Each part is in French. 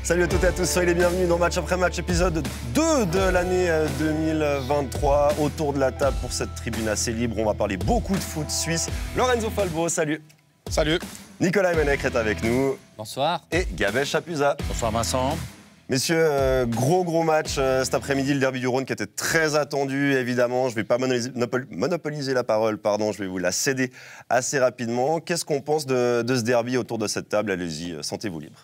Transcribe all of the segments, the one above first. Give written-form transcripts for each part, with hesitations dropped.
Salut à toutes et à tous, soyez les bienvenus dans Match après Match, épisode 2 de l'année 2023. Autour de la table pour cette tribune assez libre, on va parler beaucoup de foot suisse. Lorenzo Falbo, salut. Salut. Nicolas Emenech est avec nous. Bonsoir. Et Gabel Chapuza. Bonsoir Vincent. Messieurs, gros match cet après-midi, le derby du Rhône qui était très attendu, évidemment. Je ne vais pas monopoliser la parole, je vais vous la céder assez rapidement. Qu'est-ce qu'on pense de ce derby autour de cette table? Allez-y, sentez-vous libre.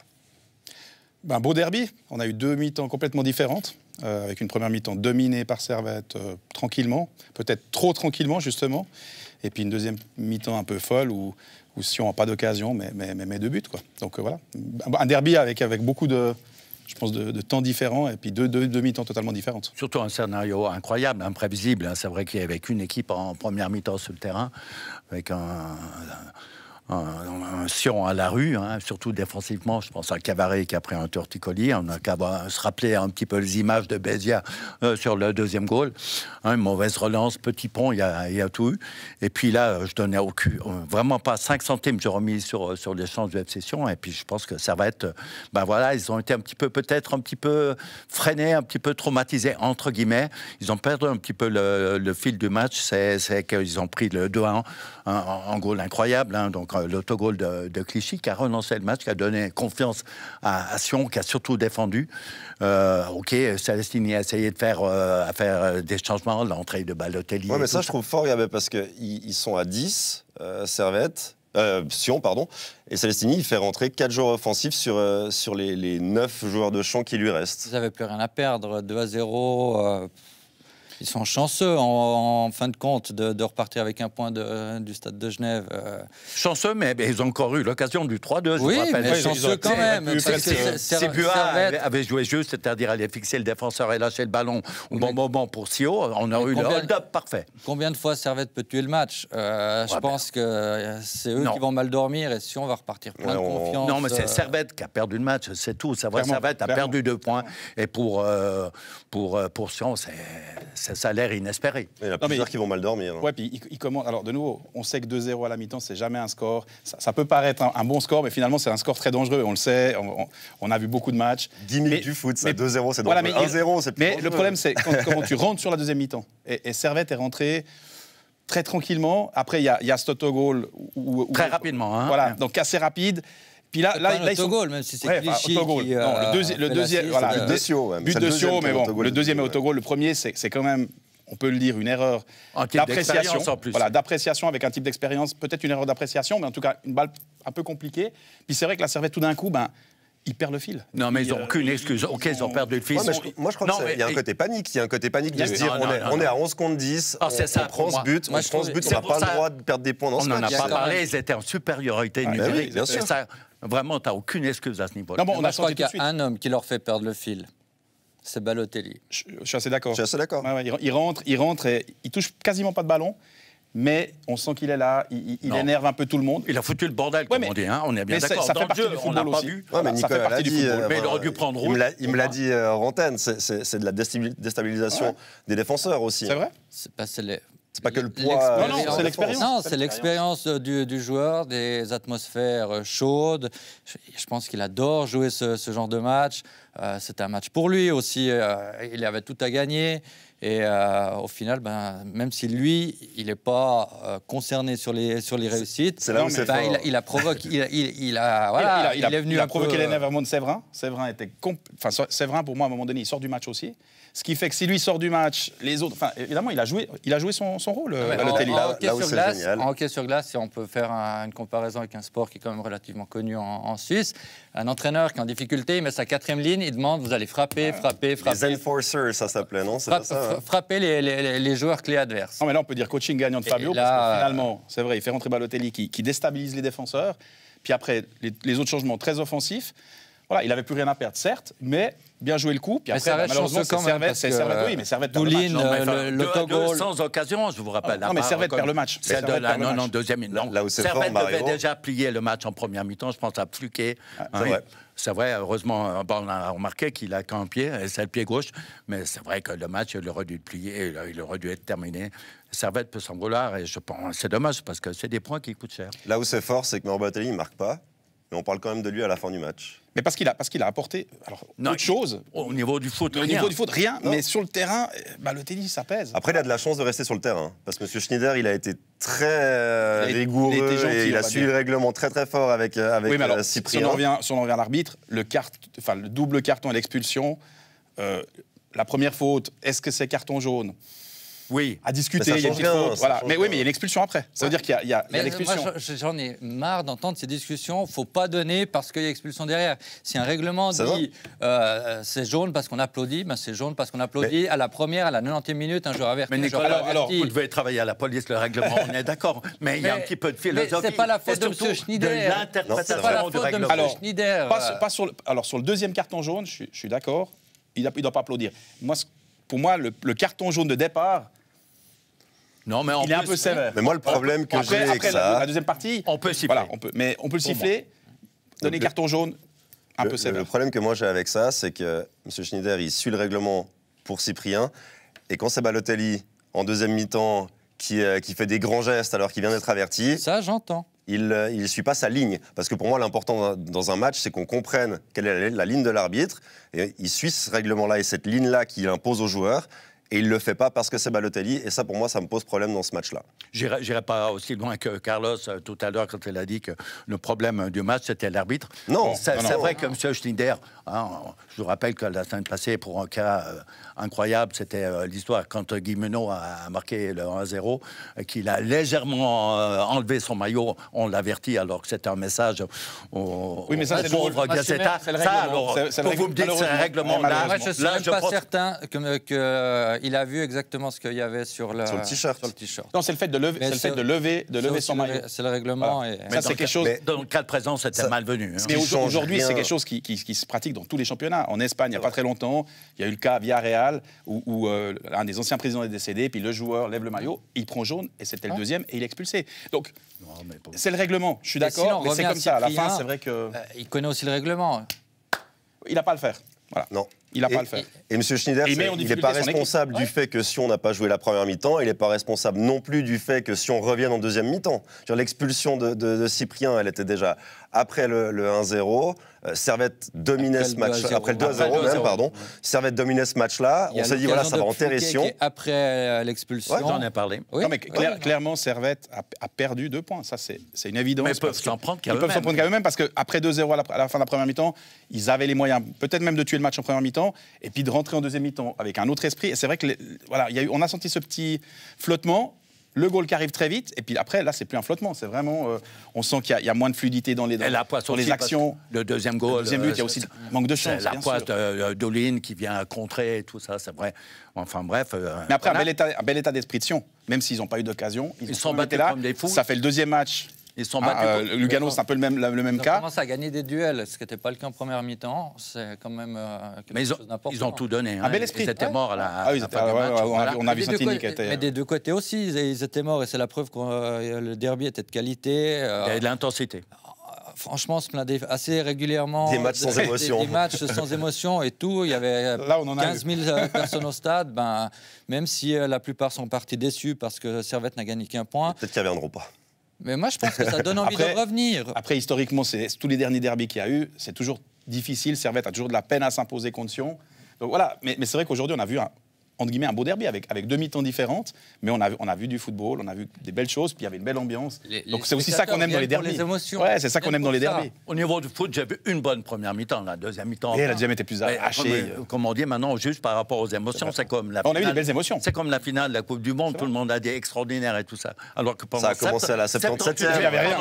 Un beau derby. On a eu deux mi-temps complètement différentes, avec une première mi-temps dominée par Servette tranquillement, peut-être trop tranquillement justement, et puis une deuxième mi-temps un peu folle où Sion n'a pas d'occasion, mais deux buts, quoi. Donc voilà, un derby avec beaucoup de... Je pense de temps différents et puis deux mi-temps totalement différentes. Surtout un scénario incroyable, imprévisible. C'est vrai qu'il y avait qu'une équipe en première mi-temps sur le terrain, avec un Sion à la rue, surtout défensivement. Je pense à Cavaret qui a pris un torticolis. On a qu'à se rappeler un petit peu les images de Bézia sur le deuxième goal. Une mauvaise relance, petit pont, il y a tout eu. Et puis là, je donnais vraiment pas 5 centimes, j'ai remis sur l'échange de FC Sion. Et puis je pense que Servette, ils ont été peut-être un petit peu freinés, un petit peu traumatisés, entre guillemets. Ils ont perdu un petit peu le fil du match. C'est qu'ils ont pris le 2-1, un goal incroyable, donc l'autogol de Clichy qui a relancé le match, qui a donné confiance à Sion, qui a surtout défendu. Celestini a essayé de faire des changements, l'entrée de Balotelli. Oui, mais ça, je trouve fort, Gabé, parce qu'ils sont à 10, Sion, et Celestini, il fait rentrer 4 joueurs offensifs sur les 9 joueurs de champ qui lui restent. Ils n'avaient plus rien à perdre, 2-0. Ils sont chanceux, en fin de compte, de repartir avec un point du Stade de Genève. Chanceux, mais ils ont encore eu l'occasion du 3-2, je vous rappelle. Mais chanceux quand même. Si Bua avait joué juste, c'est-à-dire aller fixer le défenseur et lâcher le ballon au bon moment pour Sio, on aurait eu le hold-up parfait. Combien de fois Servette peut tuer le match? Je pense que c'est eux qui vont mal dormir et Sion va repartir plein de confiance. Non, mais c'est Servette qui a perdu le match, c'est tout. Servette a perdu 2 points. Et pour Sion, c'est ça a l'air inespéré. Il y en a plusieurs qui vont mal dormir. Ouais, puis il commence. Alors, de nouveau, on sait que 2-0 à la mi-temps, c'est jamais un score. Ça peut paraître un bon score, mais finalement, c'est un score très dangereux. On le sait, on a vu beaucoup de matchs. 10 minutes du foot, ça. 2-0, c'est dangereux. 1-0, c'est plus dangereux. Mais le problème, c'est quand tu rentres sur la deuxième mi-temps. Et Servette est rentré très tranquillement. Après, il y a cet autogol. Très rapidement. Voilà, donc assez rapide. Puis là, ils sont goal, même si c'est Clichy qui le deuxième, but de Sio, but de Sio, mais bon, le deuxième est autogol. Le premier, c'est quand même, on peut le dire, une erreur d'appréciation. Voilà, d'appréciation avec un type d'expérience, peut-être une erreur d'appréciation, mais en tout cas une balle un peu compliquée. Puis c'est vrai que la Servette, tout d'un coup, ils perdent le fil. Non, mais ils n'ont aucune excuse. Ok, ils ont perdu le fil. Moi, je crois qu'il y a un côté panique. Il y a un côté panique de se dire on est à 11 contre 10, on prend ce but, on n'a pas le droit de perdre des points dans ce match. On n'en a pas parlé, ils étaient en supériorité numérique. Bien sûr. Vraiment, tu n'as aucune excuse à ce niveau-là. Je crois qu'il y a un homme qui leur fait perdre le fil. C'est Balotelli. Je suis assez d'accord. Il rentre et il touche quasiment pas de ballon. Mais on sent qu'il est là, il énerve un peu tout le monde. Il a foutu le bordel, comme on dit, on est bien d'accord. Ça fait partie du football aussi. Mais Nicolas l'a dit, mais il aurait dû prendre rouge. Il me l'a dit en antenne, c'est de la déstabilisation des défenseurs aussi. C'est vrai? C'est pas que le poids. Non, c'est l'expérience. Non, c'est l'expérience du joueur, des atmosphères chaudes. Je pense qu'il adore jouer ce genre de match. C'était un match pour lui aussi. Il avait tout à gagner. Et au final, même si lui, il n'est pas concerné sur les réussites, c'est là où c'est fort. Il a provoqué. Il a provoqué l'énervement de Séverin. Séverin, pour moi, à un moment donné, il sort du match aussi. Ce qui fait que si lui sort du match, les autres... évidemment, il a joué son rôle, Balotelli. En hockey sur glace, si on peut faire une comparaison avec un sport qui est quand même relativement connu en Suisse, un entraîneur qui est en difficulté, il met sa 4e ligne, il demande, vous allez frapper. Les enforcers, ça s'appelait, non? Frapper les joueurs clés adverses. Non, mais là, on peut dire coaching gagnant de Fabio, parce que finalement, c'est vrai, il fait rentrer Balotelli qui déstabilise les défenseurs. Puis après, les autres changements très offensifs. Voilà, il n'avait plus rien à perdre, certes, mais bien joué le coup. Puis après, malheureusement, c'est Servette. Oui, mais Servette perd le match. L'autogol sans occasion, je vous rappelle. Non, mais Servette perd le match. Non, deuxième mi-temps. Servette devait déjà plier le match en première mi-temps, je pense à Pluquet. C'est vrai, heureusement, on a remarqué qu'il a qu'un pied, c'est le pied gauche, mais c'est vrai que le match, il aurait dû le plier, il aurait dû être terminé. Servette peut s'en vouloir, et je pense c'est dommage, parce que c'est des points qui coûtent cher. Là où c'est fort, c'est que Balotelli ne marque pas. mais on parle quand même de lui à la fin du match. Mais parce qu'il a apporté autre chose. Au niveau du foot, Au niveau du foot, rien. Mais sur le terrain, le tennis, ça pèse. Après, il a de la chance de rester sur le terrain. Parce que M. Schneider, il a été très rigoureux et il a suivi le règlement très très fort avec Cyprien. Si on en revient à l'arbitre, le double carton et l'expulsion, la première faute, est-ce que c'est carton jaune ? Oui. À discuter, il y a une petite faute. Voilà. Mais oui, mais il y a une expulsion après. Ça veut dire qu'il y a l'expulsion. Moi, j'en ai marre d'entendre ces discussions. Il ne faut pas donner parce qu'il y a expulsion derrière. Si un règlement dit c'est jaune parce qu'on applaudit, ben c'est jaune parce qu'on applaudit. À la première, à la 90e minute, un joueur averti. Mais Nicolas, vous devez travailler à la police, le règlement, on est d'accord. Mais il y a un petit peu de philosophie. Mais ce n'est pas la faute de M. Schneider. De l'interprétation du règlement. Alors, sur le deuxième carton jaune, je suis d'accord, il ne doit pas applaudir. Pour moi, le carton jaune de départ, non, mais il est un peu sévère. Mais moi, le problème que j'ai avec ça... la deuxième partie... On peut siffler. Voilà, on peut le siffler, donner carton jaune, un peu sévère. Le problème que moi j'ai avec ça, c'est que M. Schneider, il suit le règlement pour Cyprien, et quand c'est Balotelli, en deuxième mi-temps, qui fait des grands gestes alors qu'il vient d'être averti... Ça, j'entends. Il ne suit pas sa ligne. Parce que pour moi, l'important dans un match, c'est qu'on comprenne quelle est la ligne de l'arbitre. Et il suit ce règlement-là et cette ligne-là qu'il impose aux joueurs. Et il ne le fait pas parce que c'est Balotelli. Et ça, pour moi, ça me pose problème dans ce match-là. J'irai pas aussi loin que Carlos tout à l'heure quand il a dit que le problème du match, c'était l'arbitre. Non. C'est vrai que M. Schneider, je vous rappelle que la semaine passée, pour un cas incroyable, c'était l'histoire quand Guy Menot a marqué le 1-0, qu'il a légèrement enlevé son maillot. On l'avertit alors que c'était un message au pauvre Gacetta. Ça, alors, quand vous me dites que c'est un règlement là, moi, je ne suis même pas certain qu'il a vu exactement ce qu'il y avait sur le t-shirt. Non, c'est le fait de lever son maillot. C'est le règlement. Voilà. Mais ça, c'est quelque chose. Dans le cas de présent, c'était malvenu. Mais aujourd'hui, c'est quelque chose qui se pratique dans tous les championnats. En Espagne, il n'y a pas très longtemps, il y a eu le cas à Villarreal où un des anciens présidents est décédé, puis le joueur lève le maillot, il prend jaune, et c'était le deuxième, et il est expulsé. Donc, c'est le règlement. Je suis d'accord, mais c'est comme ça. À la fin, c'est vrai que... il connaît aussi le règlement. Il n'a pas à le faire. Voilà. Non. Il n'a pas à le faire. Et M. Schneider, il n'est pas responsable du fait que si on n'a pas joué la première mi-temps, il n'est pas responsable non plus du fait que si on revient en deuxième mi-temps. L'expulsion de Cyprien, elle était déjà après le 1-0. Servette dominait ce match après le 2-0 même, pardon. Servette dominait ce match-là. On s'est dit, voilà, ça va enterrer Sion. Après l'expulsion. Ouais, j'en ai parlé. Oui. Non, mais clairement, Servette a perdu 2 points. Ça, c'est une évidence. Mais ils peuvent s'en prendre qu'à eux-mêmes. Ils peuvent s'en prendre qu'à eux-mêmes parce qu'après 2-0 à la fin de la première mi-temps, ils avaient les moyens, peut-être même de tuer le match en première mi-temps, et puis de rentrer en deuxième mi-temps avec un autre esprit. Et c'est vrai que on a senti ce petit flottement. Le goal qui arrive très vite, et puis après, là, c'est plus un flottement, c'est vraiment... on sent qu'il y a moins de fluidité dans les actions. Le deuxième goal... Le deuxième but, il y a aussi manque de chance, la pointe d'Olin qui vient contrer, tout ça, c'est vrai. Enfin, bref... Mais après, un bel état d'esprit de Sion. Même s'ils n'ont pas eu d'occasion, ils sont battus comme des fous. Ça fait le deuxième match. Ils sont battus. Lugano, c'est un peu le même cas. Ils commencent à gagner des duels, ce qui n'était pas le cas en première mi-temps. C'est quand même quelque chose d'important. Ils ont tout donné. Un bel esprit. Ils étaient morts à la fin du match. On a vu Santini qui était... Mais des deux côtés aussi, ils étaient morts. Et c'est la preuve que le derby était de qualité. Il y avait de l'intensité. Franchement, on se plaint assez régulièrement. Des matchs sans émotion. Des matchs sans émotion et tout. Il y avait 15 000 personnes au stade. Même si la plupart sont partis déçus parce que Servette n'a gagné qu'un point. Peut-être qu'ils ne reviendront pas. Mais moi, je pense que ça donne envie de revenir. Après, historiquement, tous les derniers derbys qu'il y a eu, c'est toujours difficile. Servette a toujours de la peine à s'imposer contre Sion. Donc voilà, mais c'est vrai qu'aujourd'hui, on a vu entre guillemets, un beau derby avec 2 mi-temps différentes, mais on a vu du football, on a vu des belles choses, puis il y avait une belle ambiance. Donc c'est aussi ça qu'on aime dans les derbys. Les émotions. Ouais, c'est ça qu'on aime dans les derbys. Au niveau du foot, j'ai vu une bonne première mi-temps, la deuxième mi-temps. Et la deuxième était plus hachée. Comme on dit maintenant, juste par rapport aux émotions, c'est comme la finale. On a eu des belles émotions. C'est comme la finale de la Coupe du Monde, tout le monde a dit extraordinaire et tout ça. Alors que pendant ça a commencé à la 77e. Il n'y avait rien.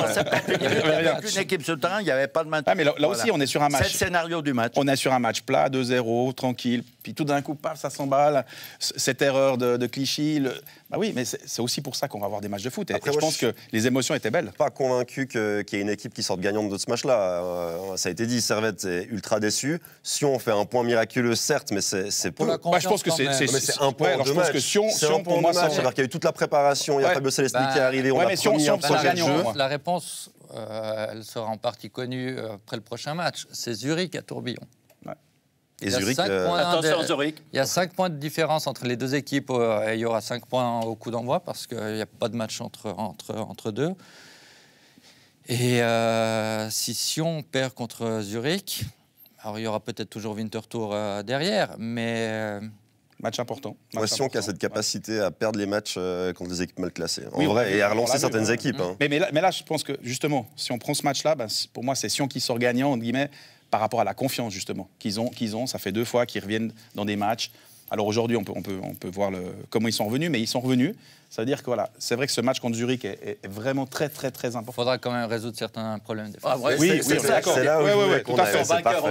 Il n'y avait plus d'équipe sur le terrain, il n'y avait pas de match. Mais là aussi, on est sur un match. C'est le scénario du match. On est sur un match plat, 2-0, tranquille. Puis tout d'un coup, paf, ça s'emballe. Cette erreur de Clichy. Bah oui, mais c'est aussi pour ça qu'on va avoir des matchs de foot. Après, et je pense que les émotions étaient belles. Pas convaincu qu'il y ait une équipe qui sorte gagnante de ce match-là. Ça a été dit, Servette est ultra déçu. Sion on fait un point miraculeux, certes, mais c'est peu. Je pense que c'est un point de match. C'est un point de match. C'est-à-dire qu'il y a eu toute la préparation. Il y a Fabio Celestini qui est arrivé. On a promis un projet de jeu. La réponse, elle sera en partie connue après le prochain match. C'est Zurich à Tourbillon. Et Zurich, attention Zurich. Il y a 5 points de différence entre les deux équipes et il y aura 5 points au coup d'envoi parce qu'il n'y a pas de match entre deux. Et si Sion perd contre Zurich, alors il y aura peut-être toujours Winterthur derrière, mais... Match important. Sion qui a cette capacité à perdre les matchs contre des équipes mal classées. En Oui, vrai, et à relancer certaines équipes. Hein. Mais là, je pense que, justement, si on prend ce match-là, pour moi, c'est Sion qui sort gagnant, entre guillemets, par rapport à la confiance, justement, qu'ils ont. Ça fait 2 fois qu'ils reviennent dans des matchs. Alors aujourd'hui, on peut voir comment ils sont revenus, mais ils sont revenus. Ça veut dire que voilà, c'est vrai que ce match contre Zurich est vraiment très, très, très important. Il faudra quand même résoudre certains problèmes. Oui, c'est d'accord. C'est là où tout à fait. Vainqueur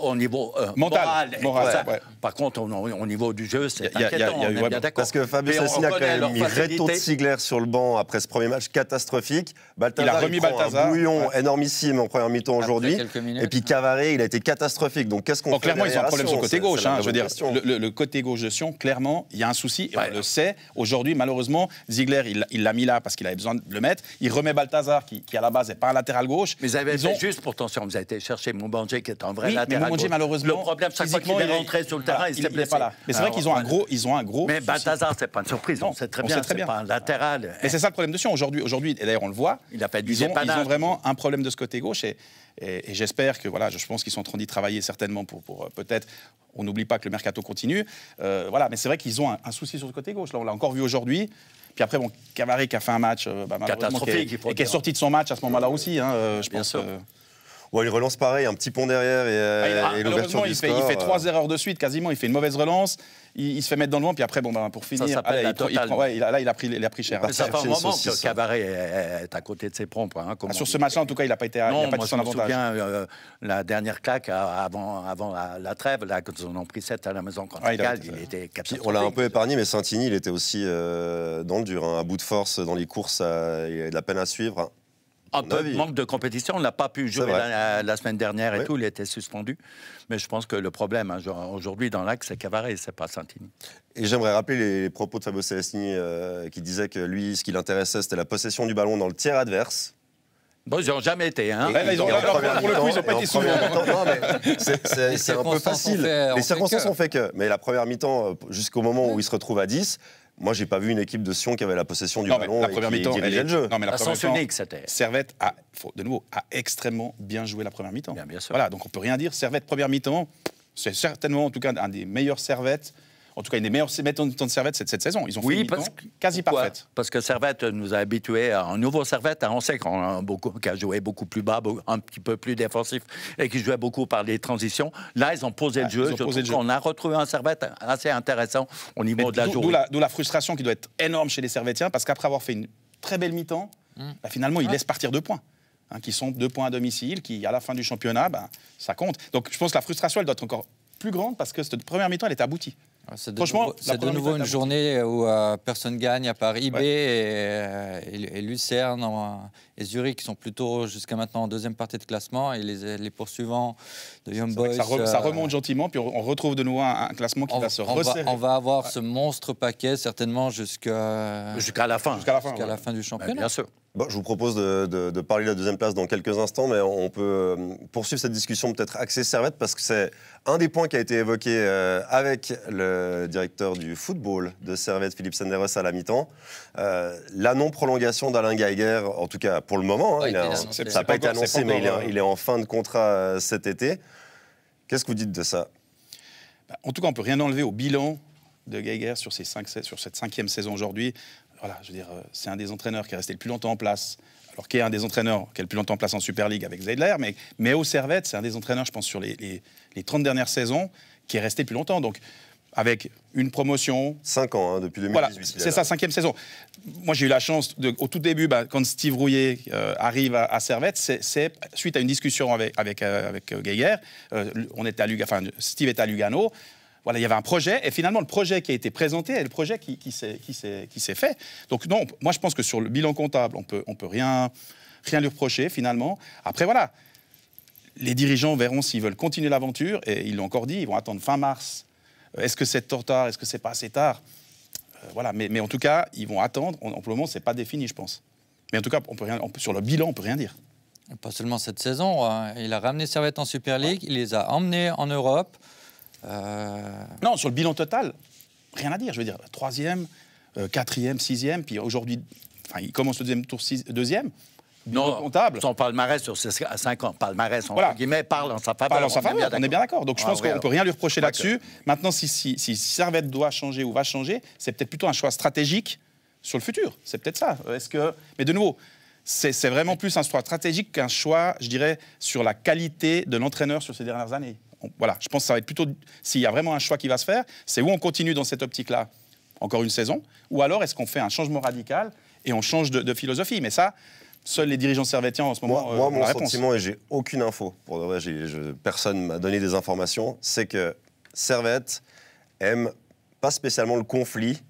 au niveau moral. Ouais. Par contre, au niveau du jeu, c'est inquiétant. On est bien d'accord. Parce que Fabio Sassini a quand même mis Reto Ziegler sur le banc après ce premier match catastrophique. Balthazar, il prend un bouillon énormissime en première mi-temps aujourd'hui. Et puis Cavaré, il a été catastrophique. Donc qu'est-ce qu'on fait? Clairement, ils ont un problème sur le côté gauche. Je veux dire, le côté gauche de Sion, clairement, il y a un souci. Et on le sait. Aujourd'hui, malheureusement, Ziegler, il l'a mis là parce qu'il avait besoin de le mettre. Il remet Balthazar, qui à la base n'est pas un latéral gauche. Mais vous avez fait juste pour tension. Vous avez été chercher Moubanjé, qui est un vrai latéral gauche. Malheureusement, le problème, chaque fois qu'il est rentré sur le terrain, il s'est blessé. Pas là. Mais c'est vrai qu'ils ont un gros. Mais Balthazar, c'est pas une surprise. On sait très bien. C'est pas un latéral. Mais c'est ça le problème de Sion. Aujourd'hui, et d'ailleurs on le voit. Il a fait ils ont vraiment un problème de ce côté gauche. Et j'espère que, voilà, je pense qu'ils sont en train d'y travailler certainement pour peut-être, on n'oublie pas que le mercato continue. Voilà, mais c'est vrai qu'ils ont un souci sur le côté gauche. Là, on l'a encore vu aujourd'hui. Puis après, Cavaré qui a fait un match catastrophique, qui est sorti de son match à ce moment-là aussi. Je bien pense. sûr. Il relance pareil, un petit pont derrière et l'ouverture du score. Il fait 3 erreurs de suite quasiment. Il fait une mauvaise relance. Il se fait mettre dans le vent, puis après, pour finir, il a pris cher. Mais ça fait un moment que Cavaré est à côté de ses pompes. Sur ce match-là, en tout cas, il n'a pas été son avantage. Je me souviens, la dernière claque avant la trêve, là, quand ils ont pris 7 à la maison contre Cal, il était catastrophique. On l'a un peu épargné, mais Santini, il était aussi dans le dur, à bout de force dans les courses, il a de la peine à suivre. Un peu de manque de compétition. On n'a pas pu jouer la semaine dernière et tout. Il était suspendu. Mais je pense que le problème aujourd'hui dans l'axe, c'est Cavaré, c'est pas Santini. Et j'aimerais rappeler les propos de Fabio Sassini qui disait que lui, ce qui l'intéressait, c'était la possession du ballon dans le tiers adverse. Bon, ils n'ont jamais été. Pour le coup, ils n'ont pas été souvent. C'est un peu facile. Les circonstances ont fait que. Mais la première mi-temps, jusqu'au moment où il se retrouve à 10, moi, j'ai pas vu une équipe de Sion qui avait la possession du ballon la première mi-temps, le jeu. Non, mais la première unique, c'était. Servette a extrêmement bien joué la première mi-temps. Bien sûr. Voilà, donc on peut rien dire. Servette première mi-temps, c'est certainement en tout cas un des meilleurs Servettes. En tout cas, une des meilleures mettons de Servette cette saison. Ils ont fait une mi-temps quasi parfaite. Parce que Servette nous a habitués à un nouveau Servette. On sait qui a joué beaucoup plus bas, un petit peu plus défensif et qui jouait beaucoup par les transitions. Là, ils ont posé le jeu. On a retrouvé un Servette assez intéressant au niveau de la journée. D'où la frustration qui doit être énorme chez les Servettiens parce qu'après avoir fait une très belle mi-temps, finalement, ils laissent partir 2 points. Qui sont 2 points à domicile, qui à la fin du championnat, ça compte. Donc je pense que la frustration, elle doit être encore plus grande parce que cette première mi-temps, elle est aboutie. C'est de nouveau une journée où personne gagne à part IB et Lucerne et Zurich qui sont plutôt jusqu'à maintenant en deuxième partie de classement et les poursuivants de Young Boys. Ça remonte gentiment, puis on retrouve de nouveau un classement qui va se resserrer. On va avoir ce monstre paquet certainement jusqu'à la fin. Jusqu'à la fin du championnat. Bien sûr. Bon, je vous propose de parler de la deuxième place dans quelques instants, mais on peut poursuivre cette discussion peut-être axée Servette parce que c'est un des points qui a été évoqué avec le directeur du football de Servette, Philippe Senderos, à la mi-temps. La non-prolongation d'Alain Geiger, en tout cas pour le moment, ça n'a pas été annoncé, mais il est en fin de contrat cet été. Qu'est-ce que vous dites de ça? En tout cas, on ne peut rien enlever au bilan de Geiger sur cette 5e saison aujourd'hui. Voilà, je veux dire, c'est un des entraîneurs qui est resté le plus longtemps en place, alors qui est un des entraîneurs qui est le plus longtemps en place en Super League avec Zeidler, mais au Servette, c'est un des entraîneurs, je pense, sur les 30 dernières saisons, qui est resté le plus longtemps. Donc, avec une promotion... 5 ans, depuis 2018. Voilà, c'est sa 5e saison. Moi, j'ai eu la chance, au tout début, quand Steve Rouillet arrive à Servette, c'est suite à une discussion avec Geiger. Steve était à Lugano. Voilà, il y avait un projet, et finalement, le projet qui a été présenté est le projet qui s'est fait. Donc non, moi je pense que sur le bilan comptable, on peut rien lui reprocher, finalement. Après, voilà, les dirigeants verront s'ils veulent continuer l'aventure, et ils l'ont encore dit, ils vont attendre fin mars. Est-ce que c'est trop tard? Est-ce que c'est pas assez tard? Voilà, mais en tout cas, ils vont attendre. Pour le moment, c'est pas défini, je pense. Mais en tout cas, sur le bilan, on peut rien dire. Pas seulement cette saison, il a ramené Servette en Super League, il les a emmenés en Europe. Non, sur le bilan total, rien à dire. Je veux dire, 3e, 4e, 6e, puis aujourd'hui, il commence le deuxième tour 2e. bilan comptable. Son palmarès sur ses 5 ans, palmarès entre Voilà. guillemets, parle en sa faveur. Parle en sa faveur, on est bien d'accord. Donc je pense qu'on ne peut rien lui reprocher Ouais, là-dessus. Maintenant, si Servette doit changer ou va changer, c'est peut-être plutôt un choix stratégique sur le futur. C'est peut-être ça. Mais de nouveau, c'est vraiment plus un choix stratégique qu'un choix, je dirais, sur la qualité de l'entraîneur sur ces dernières années. Voilà, je pense que ça va être plutôt, s'il y a vraiment un choix qui va se faire, c'est où on continue dans cette optique-là, encore une saison, ou alors est-ce qu'on fait un changement radical et on change de philosophie. Mais ça, seuls les dirigeants servétiens en ce moment Moi, ont mon la réponse. sentiment, et j'ai aucune info, pour de vrai, personne ne m'a donné des informations, c'est que Servette aime pas spécialement le conflit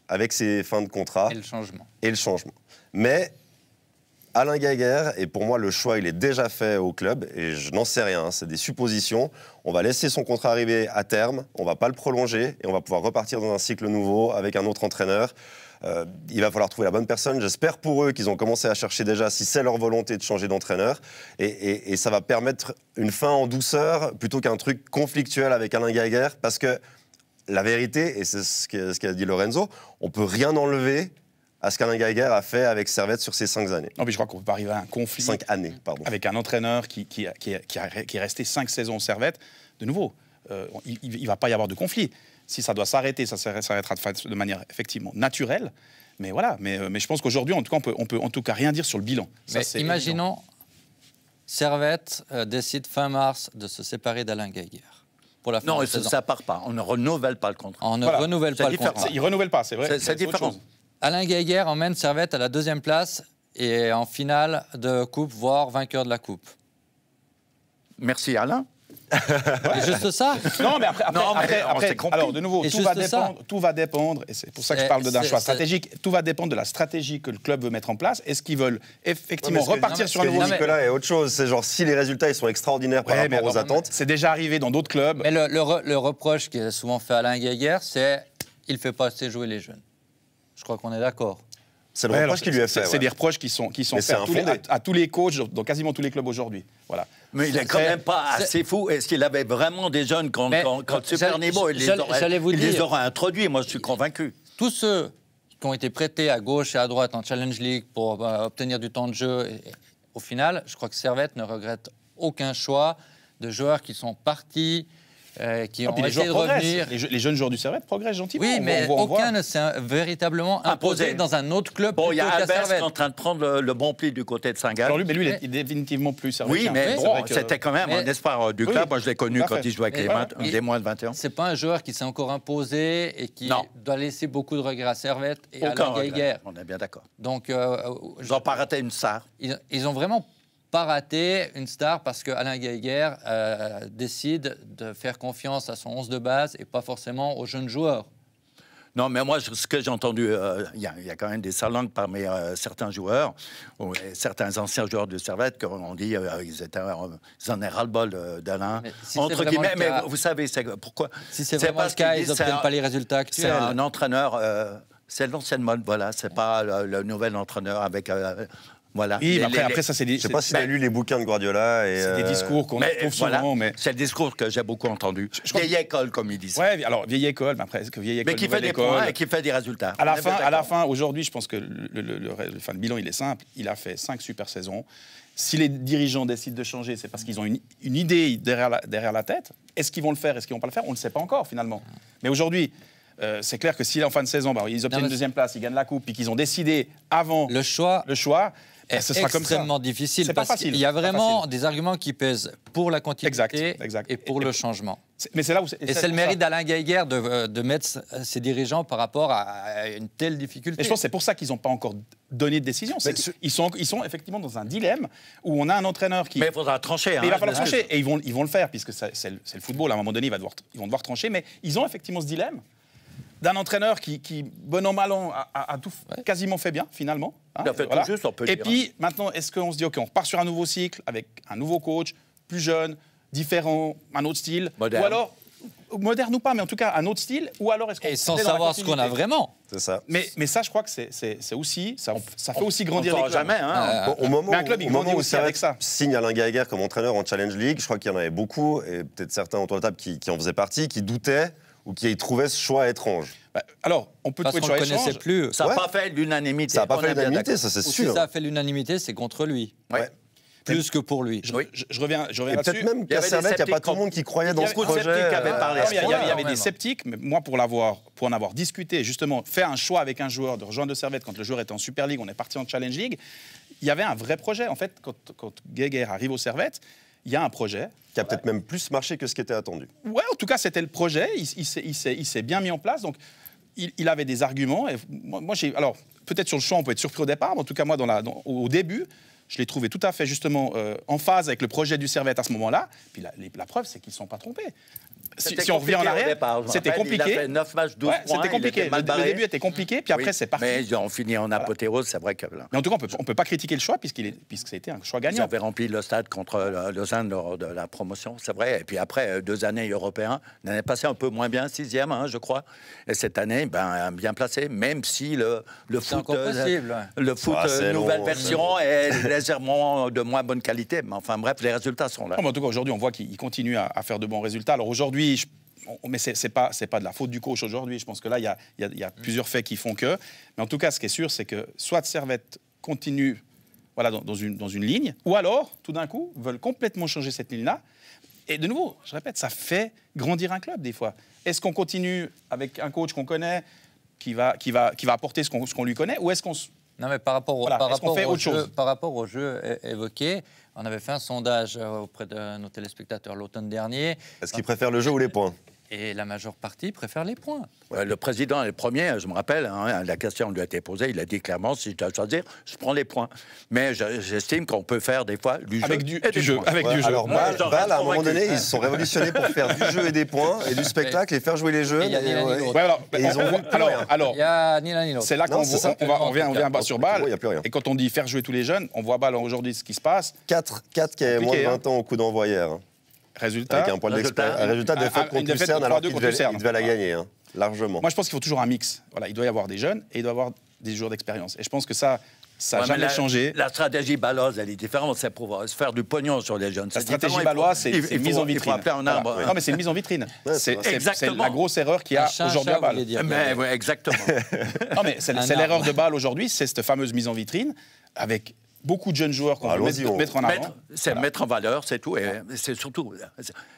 avec ses fins de contrat Et le changement. et le changement. Mais Alain Gaguerre, et pour moi le choix il est déjà fait au club, et je n'en sais rien, c'est des suppositions. On va laisser son contrat arriver à terme, on va pas le prolonger, et on va pouvoir repartir dans un cycle nouveau avec un autre entraîneur. Il va falloir trouver la bonne personne. J'espère pour eux qu'ils ont commencé à chercher déjà si c'est leur volonté de changer d'entraîneur. Et ça va permettre une fin en douceur plutôt qu'un truc conflictuel avec Alain Gaguerre. Parce que la vérité, et c'est ce qu'a dit Lorenzo, on peut rien enlever à ce qu'Alain Gaguerre a fait avec Servette sur ces 5 années. Non, mais je crois qu'on ne peut pas arriver à un conflit 5 années, pardon. avec un entraîneur qui est resté 5 saisons au Servette. De nouveau, il ne va pas y avoir de conflit. Si ça doit s'arrêter, ça s'arrêtera de manière effectivement naturelle. Mais voilà, mais je pense qu'aujourd'hui, en tout cas, on peut en tout cas rien dire sur le bilan. Ça, Mais c'est imaginons, Servette décide fin mars de se séparer d'Alain Gaguerre. Pour la fin Non, de ça saison. ne part pas. On ne renouvelle pas le contrat. On ne Voilà. renouvelle C'est pas le différent. contrat. Il ne renouvelle pas, c'est vrai. C'est autre différent. chose. Alain Gaguerre emmène Servette à la 2e place et en finale de coupe, voire vainqueur de la coupe. Merci Alain. C'est juste ça. Non, mais après, Non, mais on s'est compris. alors de nouveau, Et tout va, juste ça. tout va dépendre, et c'est pour ça que je parle d'un choix c'est- stratégique, tout va dépendre de la stratégie que le club veut mettre en place. Est-ce qu'ils veulent effectivement Non, mais ce que- repartir ce sur un que dit nouveau Non, mais- Nicolas est autre chose. C'est genre si les résultats ils sont extraordinaires par Ouais, mais rapport aux alors, attentes. c'est déjà arrivé dans d'autres clubs. Mais le reproche qui est souvent fait à Alain Gaguerre, c'est qu'il ne fait pas assez jouer les jeunes. Je crois qu'on est d'accord. C'est le Ouais, alors, reproche qu'il lui a fait. c'est ouais. des reproches qui sont Mais faits c'est infondé. à tous les coachs dans quasiment tous les clubs aujourd'hui. Voilà. Mais il est quand même pas assez fou. Est-ce qu'il avait vraiment des jeunes quand Mais Super j'allais- Niveau, j'allais vous il les dire. aurait introduits, moi je suis convaincu. Tous ceux qui ont été prêtés à gauche et à droite en Challenge League pour obtenir du temps de jeu, et au final, je crois que Servette ne regrette aucun choix de joueurs qui sont partis, qui Et ont puis les essayé de joueurs revenir. progressent. Les jeunes joueurs du Servette progressent gentiment. Oui, On mais voit- on voit. aucun ne s'est véritablement imposé Imposé. dans un autre club Bon, il y plutôt a qu'à Albert qui Servette. est en train de prendre le bon pli du côté de Saint-Gall. Alors lui, mais lui, Mais- il est définitivement plus sérieux. Oui, mais C'est bon, vrai que- c'était quand même Mais- un espoir du Oui, club. Moi, je l'ai connu tout à quand fait. il jouait avec Mais- les moins de 21. C'est pas un joueur qui s'est encore imposé et qui Non. doit laisser beaucoup de regrets à Servette et à Aucun Alain regret. Gaguerre. On est bien d'accord. Donc, Ils n'ont pas raté une SAR. ils ont vraiment pas raté une star parce que Alain Gaguerre décide de faire confiance à son 11 de base et pas forcément aux jeunes joueurs. Non, mais moi, ce que j'ai entendu, il y a quand même des salangues parmi certains joueurs, et certains anciens joueurs de Servette, qu'on dit ils en aient ras-le-bol d'Alain. Mais si c'est Entre vraiment guillemets, le cas- mais vous savez, c'est pourquoi Si c'est C'est vraiment le parce qu'ils cas, ils disent, n'obtiennent pas les résultats c'est actuels. un entraîneur, c'est l'ancienne mode, voilà, c'est pas le nouvel entraîneur avec. Voilà. Oui, mais après, ça, c'est des, Je sais pas si tu as lu les bouquins de Guardiola. Et, c'est des discours qu'on retrouve voilà, souvent. Mais... c'est le discours que j'ai beaucoup entendu. crois Vieille école, comme ils disent. Ouais, alors vieille école, mais après, est-ce que vieille école, Mais qui fait nouvelle des école, points et qui fait des résultats. À la On est bien fin, d'accord. aujourd'hui, je pense que le bilan, il est simple. Il a fait 5 super saisons. Si les dirigeants décident de changer, c'est parce qu'ils ont une idée derrière la tête. Est-ce qu'ils vont le faire? Est-ce qu'ils vont pas le faire? On ne le sait pas encore, finalement. Mais aujourd'hui, c'est clair que si en fin de saison, ils obtiennent une deuxième place, ils gagnent la coupe, puis qu'ils ont décidé avant Le choix ce sera comme ça. extrêmement difficile C'est pas parce facile, qu'il y a c'est pas vraiment facile. des arguments qui pèsent pour la continuité Exact. et pour Et- le changement. Mais c'est là où Et c'est le mérite d'Alain Gaguerre de mettre ses dirigeants par rapport à une telle difficulté. Et je pense que c'est pour ça qu'ils n'ont pas encore donné de décision. Ils sont effectivement dans un dilemme où on a un entraîneur qui... Mais il faudra trancher. Mais il va hein, falloir là-dessus. trancher. Et ils vont le faire, puisque c'est le football. À un moment donné, ils vont devoir trancher. Mais ils ont effectivement ce dilemme d'un entraîneur qui bon an, mal an, a tout quasiment fait bien, finalement. Hein, Il a fait tout juste, on peut Et dire. puis, maintenant, est-ce qu'on se dit, OK, on repart sur un nouveau cycle, avec un nouveau coach, plus jeune, différent, un autre style, Moderne. ou alors, moderne ou pas, mais en tout cas, un autre style, ou alors est-ce qu'on Et sans est dans la savoir ce qu'on a continuité vraiment. C'est ça. Mais ça, je crois que c'est aussi, ça fait aussi grandir On les ne saura clubs. jamais. Hein. Bon, au moment mais un club, il au moment grandit où aussi avec Servette ça. signe Alain Gaguerre comme entraîneur en Challenge League, je crois qu'il y en avait beaucoup, et peut-être certains autour de la table qui en faisaient partie, qui doutaient ou qui trouvaient ce choix étrange. Alors, on peut Parce trouver qu'on le ne choix connaissait échange. plus. Ça n'a Ouais. pas fait l'unanimité. Ça n'a pas on fait est bien l'unanimité, d'accord. ça c'est Ou si sûr. ça a fait l'unanimité, c'est contre lui. Ouais. Plus que pour lui. Je reviens Et là-dessus. peut-être même Il y qu'à avait des Servette, il n'y a pas sceptiques tout le monde qui croyait dans Il y ce avait beaucoup de projet. sceptiques qui avaient parlé. Non, mais il y avait quand des même. sceptiques, mais moi, pour en avoir discuté, justement, faire un choix avec un joueur de rejoindre le Servette quand le joueur était en Super League, on est parti en Challenge League, il y avait un vrai projet. En fait, quand Geiger arrive au Servette, il y a un projet. Qui a peut-être même plus marché que ce qui était attendu. Ouais, en tout cas, c'était le projet. Il s'est bien mis en place. Donc, il avait des arguments. Et alors, peut-être sur le champ, on peut être surpris au départ, mais en tout cas, moi, au début, je l'ai trouvé tout à fait, justement, en phase avec le projet du Servette à ce moment-là. Puis la preuve, c'est qu'ils ne sont pas trompés. Si on revient en arrière, c'était compliqué. Il a fait 9 matchs, 12 Ouais, points. c'était compliqué. Il était mal barré. Le début était compliqué, puis après, Oui, c'est parti. Mais ils ont fini en apothéose, c'est vrai que là. Mais en tout cas, on ne peut pas critiquer le choix, puisque ça a été un choix Ils gagnant. avaient rempli le stade contre Lausanne lors de la promotion, c'est vrai. Et puis après, 2 années européens, l'année passée un peu moins bien, 6e, hein, je crois. Et cette année, bien placé, même si le C'est foot, encore possible. le foot c'est nouvelle long, version est légèrement de moins bonne qualité. Mais enfin bref, les résultats sont là. Non, mais en tout cas, aujourd'hui, on voit qu'il continue à faire de bons résultats. Alors aujourd'hui, mais c'est pas de la faute du coach aujourd'hui. Je pense que là, il y a plusieurs faits qui font que. Mais en tout cas, ce qui est sûr, c'est que soit Servette continue dans une ligne, ou alors, tout d'un coup, veulent complètement changer cette ligne-là. Et de nouveau, je répète, ça fait grandir un club des fois. Est-ce qu'on continue avec un coach qu'on connaît, qui va apporter ce qu'on lui connaît, ou est-ce qu'on Non, mais par rapport est-ce qu'on fait autre chose par rapport au jeu évoqué, on avait fait un sondage auprès de nos téléspectateurs l'automne dernier, Est-ce qu'ils préfèrent le jeu ou les points? et la majeure partie préfère les points. Le président est le premier, je me rappelle, hein, la question lui a été posée, il a dit clairement, si je dois choisir, je prends les points. Mais j'estime qu'on peut faire des fois du jeu avec et du des jeu, points. avec du jeu. Alors, Bâle, j'en reste à un moment convaincu. donné, ils se sont révolutionnés pour faire du jeu et des points, et du spectacle, et faire jouer les jeunes. Et il y a ni l'un ni l'autre. Ouais, alors, Et ils ont vu plus rien. alors, Il n'y a ni l'un ni l'autre. c'est là Non, qu'on c'est ça. on vient bas sur Bâle. Il y a plus rien. Et quand on dit faire jouer tous les jeunes, on voit Bâle aujourd'hui ce qui se passe. 4 qui avaient moins de 20 ans au coup d'envoi hier. Hein. Résultat. Avec un point d'expérience. Résultat de défaite une contre défaite Lucerne, de alors 3-2 qu'il contre Lucerne. devait la gagner, hein, largement. Moi, je pense qu'il faut toujours un mix. Voilà, il doit y avoir des jeunes et il doit y avoir des joueurs d'expérience. Et je pense que ça n'a Ouais, jamais mais changé. La stratégie baloise, elle est différente, c'est pour se faire du pognon sur les jeunes. La C'est stratégie différent, baloise, c'est il faut- une mise en il faut vitrine. appeler un Voilà. arbre. Non, mais c'est une mise en vitrine. Ouais, C'est c'est exactement. la grosse erreur qu'il y Un a chat, aujourd'hui à vous voulez Bâle. dire. Mais ouais, exactement. Non, mais c'est Un l'erreur arbre. de Bâle aujourd'hui, c'est cette fameuse mise en vitrine avec beaucoup de jeunes joueurs qu'on veut Allons-y, mettre en avant. C'est mettre en valeur, c'est tout. Et c'est surtout,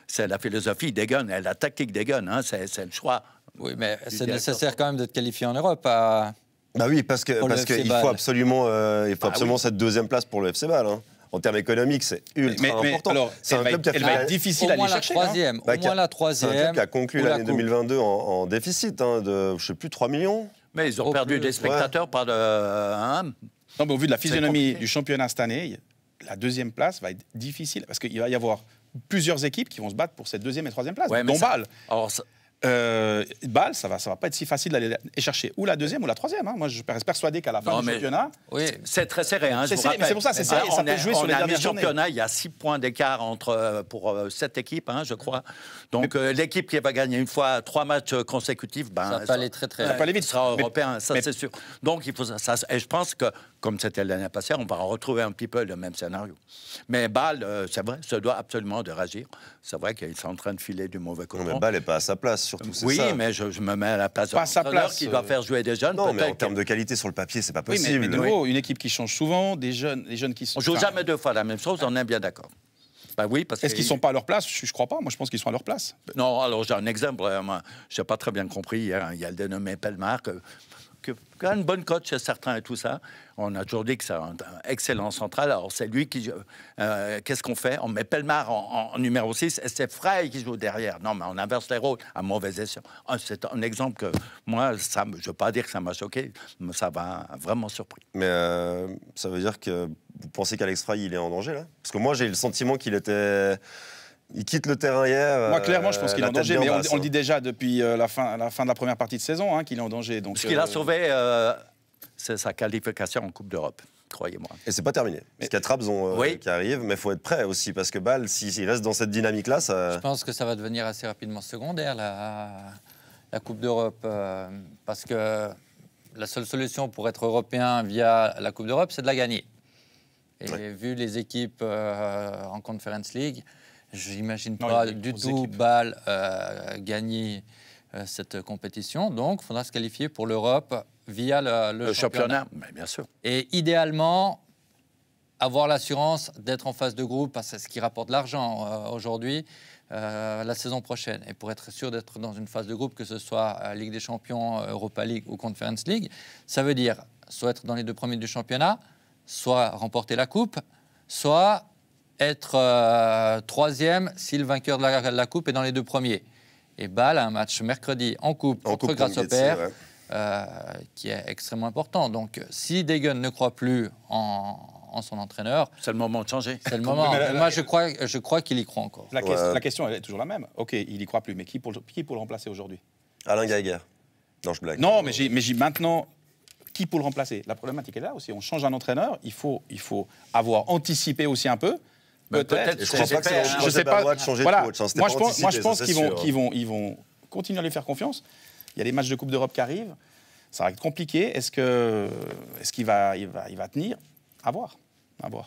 c'est la philosophie des guns, et la tactique des guns, hein, c'est le choix. Oui, mais c'est directeur. nécessaire quand même d'être qualifié en Europe. Bah oui, parce Pour le qu'il FC faut Bâle. absolument cette deuxième place pour le FC Bâle. Hein. En termes économiques, c'est ultra Mais important. alors, C'est un club qui a elle fait va la- être difficile Au à moins aller la chercher. hein. troisième. Bah, Au moins la C'est un troisième. club qui a conclu ou la l'année coupe. 2022 en déficit de, je sais plus, 3 millions. Mais ils ont Au perdu plus, des spectateurs par le. Hein, Non, mais au vu de la physionomie compliqué. du championnat cette année, la deuxième place va être difficile parce qu'il va y avoir plusieurs équipes qui vont se battre pour cette deuxième et troisième place, ouais, mais dont ça- Bâle. alors, Bâle, ça va pas être si facile d'aller chercher ou la deuxième ou la troisième. Hein. Moi, je reste persuadé qu'à la fin Non, du mais- championnat, Oui, c'est très serré. Hein, C'est je vous serré, mais rappelle. c'est pour ça, c'est serré, et ça On peut est- jouer sur les on est à dernières journées. mi-championnat, il y a 6 points d'écart pour 7 équipes, hein, je crois. Donc l'équipe qui va gagner une fois 3 matchs consécutifs, ça peut aller très très Ça peut aller vite. sera Mais- européen, ça mais- c'est sûr. Donc il faut ça. Et je pense que, comme c'était l'année passée, on va retrouver un petit peu le même scénario. Mais Bâle, c'est vrai, se doit absolument de réagir. C'est vrai qu'ils sont en train de filer du mauvais Non, mais coton. Bâle n'est pas à sa place, surtout. c'est Oui, ça. mais je me mets à la place de Pas à sa l'entraîneur place, qui doit faire jouer des jeunes. Non, mais en peut-être termes de qualité sur le papier, c'est pas oui, possible. mais de nouveau, une équipe qui change souvent, des jeunes qui sont. on joue enfin, jamais 2 fois la même chose, on est bien d'accord. Bah oui, parce Est-ce qu'ils sont pas à leur place? Je crois pas. Moi, je pense qu'ils sont à leur place. Non, alors j'ai un exemple. Moi, je n'ai pas très bien compris hier. Il y a le dénommé Pellemar, qui a une bonne cote chez certains et tout ça. On a toujours dit que c'est un excellent central. Alors c'est lui qui... Qu'est-ce qu'on fait? On met Pellemar en numéro 6 et c'est Frey qui joue derrière. Non, mais on inverse les rôles à mauvais escient. C'est un exemple que moi, je ne veux pas dire que ça m'a choqué, mais ça m'a vraiment surpris. Mais ça veut dire que vous pensez qu'Alex Frey, il est en danger, là? Parce que moi, j'ai le sentiment qu'il était... Il quitte le terrain hier. Moi, clairement, je pense qu'il est la en tête danger, bien mais basse, on le hein. dit déjà depuis la fin de la première partie de saison qu'il est en danger. Donc, Ce qu'il a sauvé, c'est sa qualification en Coupe d'Europe, croyez-moi. Et c'est pas terminé. Parce qu'il y a Trabzon Oui. qui arrive, mais il faut être prêt aussi, parce que Bâle, s'il reste dans cette dynamique-là, ça... Je pense que ça va devenir assez rapidement secondaire, la Coupe d'Europe, parce que la seule solution pour être européen via la Coupe d'Europe, c'est de la gagner. Et vu les équipes en Conference League, je n'imagine Non, pas il y a des du grosses tout équipes. Bâle gagner cette compétition. Donc, il faudra se qualifier pour l'Europe via le championnat. Mais bien sûr. Et idéalement, avoir l'assurance d'être en phase de groupe, parce que c'est ce qui rapporte de l'argent aujourd'hui, la saison prochaine. Et pour être sûr d'être dans une phase de groupe, que ce soit Ligue des Champions, Europa League ou Conference League, ça veut dire soit être dans les 2 premiers du championnat, soit remporter la coupe, soit être 3e si le vainqueur de la coupe est dans les 2 premiers. Et Bâle a un match mercredi en coupe contre Grasshopper, qui est extrêmement important. Donc, si Degen ne croit plus en son entraîneur, c'est le moment de changer. C'est le moment. Moi, je crois qu'il y croit encore. La question, elle est toujours la même. Ok, il y croit plus, mais qui pour le remplacer aujourd'hui? Alain Geiger. Non, je blague. Non, mais j'ai maintenant. Qui pour le remplacer? La problématique est là aussi. On change un entraîneur. Il faut avoir anticipé aussi un peu. Peut-être. Je ne crois pas que c'est le projet Bâlois de changer de coach. Moi, je pense qu'ils vont continuer à lui faire confiance. Il y a des matchs de Coupe d'Europe qui arrivent. Ça va être compliqué. Est-ce qu'il va tenir? À voir.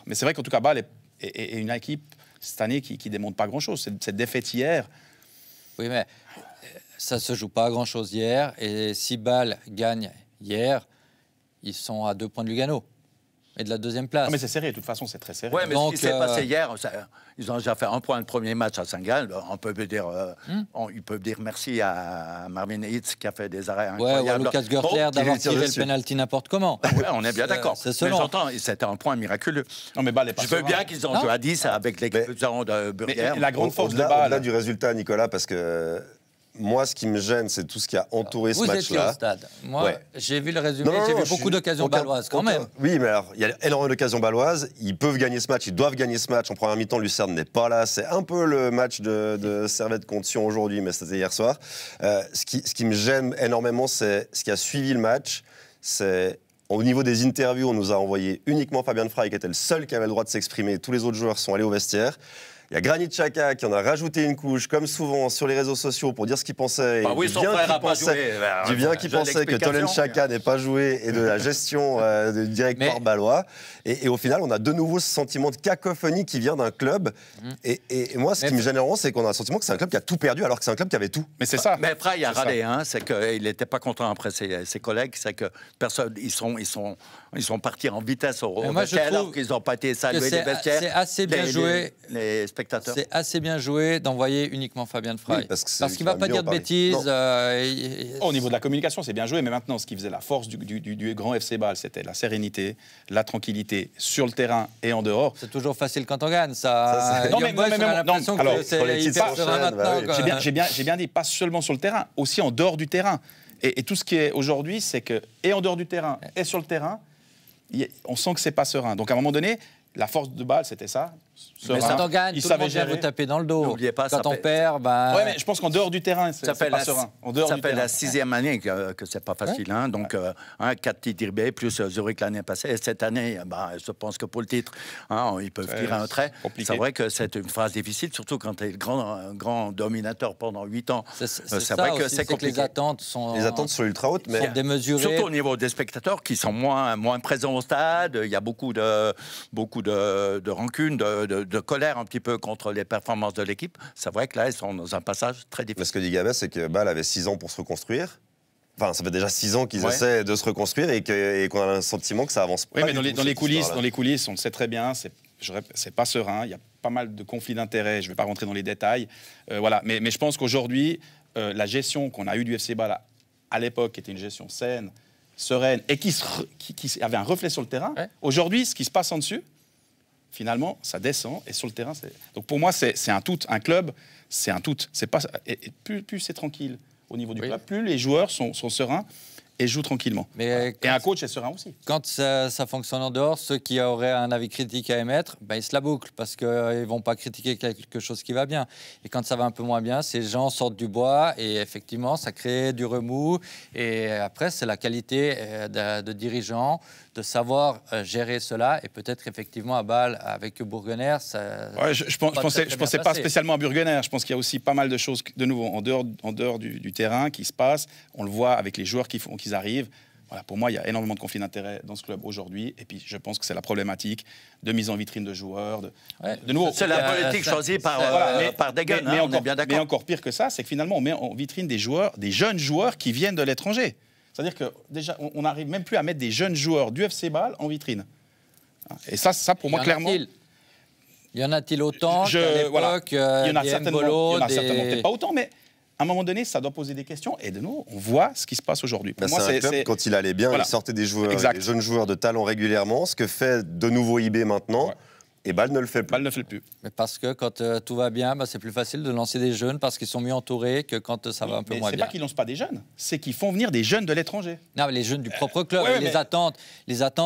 Mais c'est vrai qu'en tout cas, Bâle est une équipe cette année qui ne démontre pas grand-chose. Cette défaite hier. Oui, mais ça ne se joue pas à grand-chose hier. Et si Bâle gagne hier, ils sont à 2 points de Lugano et de la 2e place. Non, mais c'est serré, de toute façon, c'est très serré. Oui, mais ce qui s'est passé hier, ils ont déjà fait 1 point le premier match à Saint-Gall. On peut dire, ils peuvent dire merci à Marvin Hitz qui a fait des arrêts incroyables. Ouais, ou à Lucas Görtler d'avoir tiré le penalty n'importe comment. Ouais, on est bien d'accord. Mais j'entends, c'était un point miraculeux. Non, mais Bâle est pas Je veux bien qu'ils ont joué à 10 avec l'expulsion de Burger. La grande force de Bâle. Au-delà du résultat, Nicolas, parce que moi, ce qui me gêne, c'est tout ce qui a entouré ce match-là. Vous étiez au stade. Moi, j'ai vu le résumé, j'ai vu beaucoup d'occasions bâloises quand même. Oui, mais alors, il y a énormément d'occasions baloises. Ils peuvent gagner ce match, ils doivent gagner ce match. En première mi-temps, Lucerne n'est pas là. C'est un peu le match de Servette contre Sion aujourd'hui, mais c'était hier soir. Ce qui me gêne énormément, c'est ce qui a suivi le match. C'est au niveau des interviews, on nous a envoyé uniquement Fabian Frey, qui était le seul qui avait le droit de s'exprimer. Tous les autres joueurs sont allés au vestiaire. Il y a Granit Xhaka qui en a rajouté une couche, comme souvent sur les réseaux sociaux, pour dire ce qu'il pensait. Bah oui, son frère n'a pas joué. Du bien qu'il pensait que Tolen Xhaka n'ait pas joué et de la gestion du directeur bâlois. Et au final, on a de nouveau ce sentiment de cacophonie qui vient d'un club. Et moi, ce qui me gêne vraiment, c'est qu'on a le sentiment que c'est un club qui a tout perdu alors que c'est un club qui avait tout. Mais c'est ça. Mais Frey, il a râlé, hein, c'est qu'il n'était pas content après ses collègues. C'est que personne, ils sont partis en vitesse au vestiaire alors qu'ils n'ont pas été salués les vestiaires. C'est assez bien joué. Les spectateurs. C'est assez bien joué d'envoyer uniquement Fabien Frey. Oui, parce qu'il ne va pas dire de bêtises. Au niveau de la communication, c'est bien joué, mais maintenant, ce qui faisait la force du grand FC Bâle, c'était la sérénité, la tranquillité sur le terrain et en dehors. C'est toujours facile quand on gagne, ça. Non, mais l'impression que c'est hyper serein maintenant. J'ai bien dit, pas seulement sur le terrain, aussi en dehors du terrain. Et tout ce qui est aujourd'hui, c'est que, et en dehors du terrain, et sur le terrain, on sent que c'est pas serein. Donc à un moment donné, la force de Bâle, c'était ça. Mais quand on gagne, tout le monde vient vous taper dans le dos. N'oubliez pas, quand on perd, bah... Ouais, mais je pense qu'en dehors du terrain, c'est pas serein. Ça fait la 6e année que c'est pas facile. Hein. Donc, 4 titres IRB, plus Zurich l'année passée. Et cette année, je pense que pour le titre, ils peuvent tirer un trait. C'est vrai que c'est une phase difficile, surtout quand tu es le grand dominateur pendant 8 ans. C'est vrai que c'est compliqué. Les attentes sont ultra hautes, mais démesurées. Surtout au niveau des spectateurs qui sont moins présents au stade. Il y a beaucoup de rancune, de colère un petit peu contre les performances de l'équipe. C'est vrai que là, ils sont dans un passage très difficile. Mais ce que dit Gabès, c'est que Bâle avait 6 ans pour se reconstruire. Enfin, ça fait déjà 6 ans qu'ils essaient de se reconstruire et qu'on a un sentiment que ça avance pas. Oui, mais dans les coulisses, on le sait très bien, c'est pas serein. Il y a pas mal de conflits d'intérêts. Je ne vais pas rentrer dans les détails. Voilà. Mais je pense qu'aujourd'hui, la gestion qu'on a eue du FC Bâle à l'époque était une gestion saine, sereine et qui avait un reflet sur le terrain. Ouais. Aujourd'hui, ce qui se passe en dessus, finalement, ça descend et sur le terrain, donc pour moi, c'est un tout. Un club, c'est un tout. C'est pas et plus c'est tranquille au niveau du club, plus les joueurs sont sereins et jouent tranquillement. Et un coach est serein aussi. Quand ça fonctionne en dehors, ceux qui auraient un avis critique à émettre, ils se la bouclent parce qu'ils ne vont pas critiquer quelque chose qui va bien. Et quand ça va un peu moins bien, ces gens sortent du bois et effectivement, ça crée du remous. Et après, c'est la qualité de dirigeants de savoir gérer cela. Et peut-être effectivement à Bâle, avec Burgener, ça... Ouais, je pensais pas spécialement à Burgener. Je pense qu'il y a aussi pas mal de choses, de nouveau, en dehors du terrain qui se passent. On le voit avec les joueurs qu'ils arrivent. Voilà, pour moi, il y a énormément de conflits d'intérêts dans ce club aujourd'hui. Et puis, je pense que c'est la problématique de mise en vitrine de joueurs. De nouveau, c'est la politique choisie par Degen, on est bien d'accord. Mais encore pire que ça, c'est que finalement, on met en vitrine des jeunes joueurs qui viennent de l'étranger. C'est-à-dire que déjà, on n'arrive même plus à mettre des jeunes joueurs du FC Bâle en vitrine. Et ça pour moi, clairement... Y en a-t-il autant qu'à l'époque il y en a certainement peut-être pas autant, mais à un moment donné, ça doit poser des questions. Et de nouveau, on voit ce qui se passe aujourd'hui. Pour moi, c'est un club, quand il allait bien, il sortait des jeunes joueurs de talent régulièrement, ce que fait de nouveau IB maintenant. Ouais. Et Bâle ne le fait plus. Bâle ne le fait plus. Mais parce que quand tout va bien, c'est plus facile de lancer des jeunes parce qu'ils sont mieux entourés que quand ça va un peu moins bien. C'est pas qu'ils lancent pas des jeunes, c'est qu'ils font venir des jeunes de l'étranger. Non, mais les jeunes du propre club. Les attentes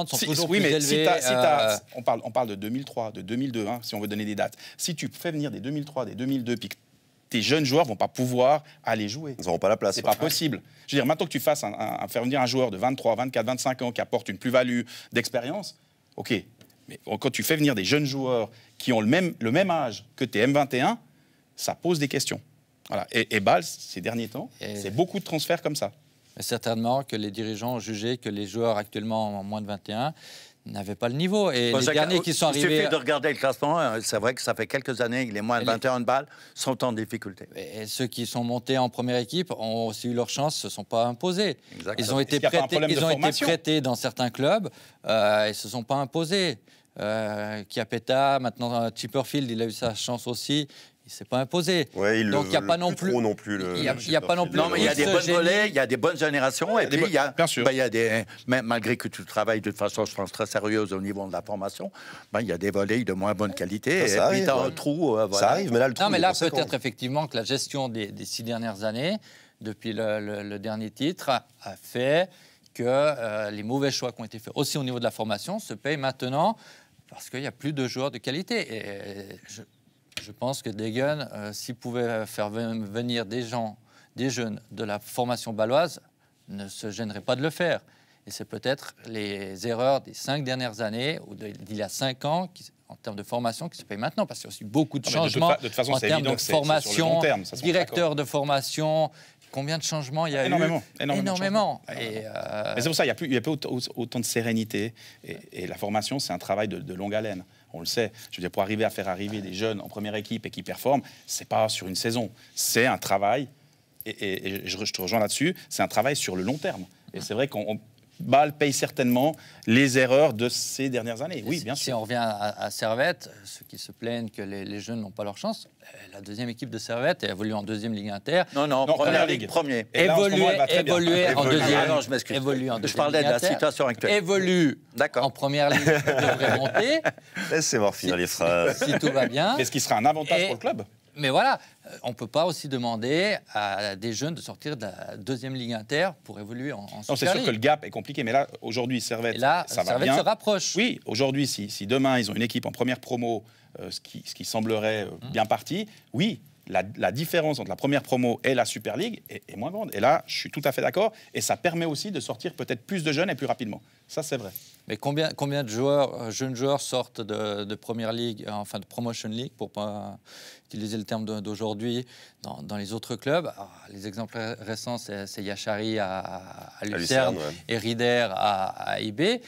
sont toujours plus élevées. On parle de 2003, de 2002, si on veut donner des dates. Si tu fais venir des 2003, des 2002, puis que tes jeunes joueurs vont pas pouvoir aller jouer. Ils n'auront pas la place. C'est pas possible. Je veux dire, maintenant que tu fasses faire venir un joueur de 23, 24, 25 ans qui apporte une plus-value d'expérience, ok. Mais quand tu fais venir des jeunes joueurs qui ont le même âge que tes M21, ça pose des questions. Voilà. Et Bâle, ces derniers temps, c'est beaucoup de transferts comme ça. Mais certainement que les dirigeants ont jugé que les joueurs actuellement en moins de 21 n'avaient pas le niveau. Et les derniers qui sont arrivés... Il suffit de regarder le classement. C'est vrai que ça fait quelques années que les moins de 21 de Bâle sont en difficulté. Et ceux qui sont montés en première équipe ont aussi eu leur chance, ne se sont pas imposés. Exactement. Ils ont été prêtés dans certains clubs et ne se sont pas imposés. Chiapetta, maintenant Chipperfield, il a eu sa chance aussi. Il ne s'est pas imposé. Ouais, donc il n'y a pas non plus. Il n'y a pas non plus. Non, mais il y a des bonnes volets, il y a des bonnes générations. Et puis il y a, bien sûr. Il y a des. Malgré que tu travailles de façon, je pense, très sérieuse au niveau de la formation, il y a des volets de moins bonne qualité. Ça arrive, puis tu as un trou. Voilà. Ça arrive, mais là, le trou. Non, mais là, peut-être effectivement que la gestion des 6 dernières années, depuis le dernier titre, a fait que les mauvais choix qui ont été faits aussi au niveau de la formation se payent maintenant parce qu'il n'y a plus de joueurs de qualité. Et je pense que Degen, s'il pouvait faire venir des jeunes de la formation bâloise, ne se gênerait pas de le faire. Et c'est peut-être les erreurs des 5 dernières années ou d'il y a 5 ans en termes de formation qui se payent maintenant, parce qu'il y a aussi beaucoup de changements de toute façon, en termes de formation, directeur de formation. Combien de changements il y a énormément, eu Énormément. Mais c'est pour ça qu'il n'y a pas autant de sérénité. Et la formation, c'est un travail de longue haleine. On le sait. Je veux dire, pour faire arriver des jeunes en première équipe et qui performent, c'est pas sur une saison. C'est un travail, et je te rejoins là-dessus, c'est un travail sur le long terme. Et c'est vrai qu'on Bâle paye certainement les erreurs de ces dernières années. Oui, bien sûr. Si on revient à Servette, ceux qui se plaignent que les jeunes n'ont pas leur chance, la deuxième équipe de Servette évolue en deuxième Ligue Inter. Non, première ligue, premier. Évoluer en deuxième. Non, je m'excuse. Je parlais de la situation actuelle. Évolue en première ligue, devrait monter. Laissez-moi finir les phrases. Si tout va bien. Mais ce qui sera un avantage pour le club. Mais voilà, on ne peut pas aussi demander à des jeunes de sortir de la deuxième Ligue Inter pour évoluer en Super League. C'est sûr que le gap est compliqué, mais là, aujourd'hui, Servette, ça va bien. Se rapproche. Oui, aujourd'hui, si demain, ils ont une équipe en première promo, ce qui semblerait bien parti, oui, la différence entre la première promo et la Super League est moins grande. Et là, je suis tout à fait d'accord, et ça permet aussi de sortir peut-être plus de jeunes et plus rapidement. Ça, c'est vrai. Mais combien de jeunes joueurs sortent de Première Ligue, enfin de Promotion League, pour ne pas utiliser le terme d'aujourd'hui, dans les autres clubs? Alors, les exemples récents, c'est Yachari à Lucerne et Rieder à IB.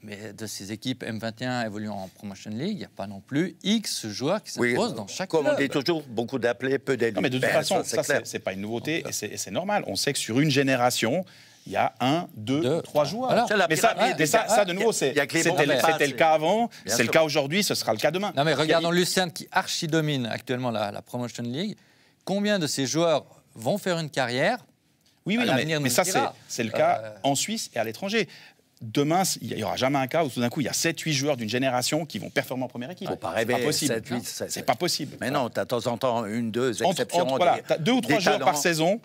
Mais de ces équipes M21 évoluant en Promotion League, il n'y a pas non plus X joueurs qui s'imposent dans chaque club. Comme on dit toujours, beaucoup d'appelés, peu d'élus. Non, mais de toute façon, ça, c'est pas une nouveauté, et c'est normal. On sait que sur une génération, il y a 1, 2, 3 joueurs. Alors, mais ça, de nouveau, c'était le cas avant, c'est le cas aujourd'hui, ce sera le cas demain. Non, mais regardons Lucerne qui archi-domine actuellement la Promotion League. Combien de ces joueurs vont faire une carrière? Oui, mais ça, c'est le cas en Suisse et à l'étranger. Demain, il n'y aura jamais un cas où tout d'un coup, il y a 7-8 joueurs d'une génération qui vont performer en première équipe. Faut pas rêver, c'est pas possible. Mais non, tu as de temps en temps 1, 2 exceptions. Tu as 2 ou 3 joueurs par saison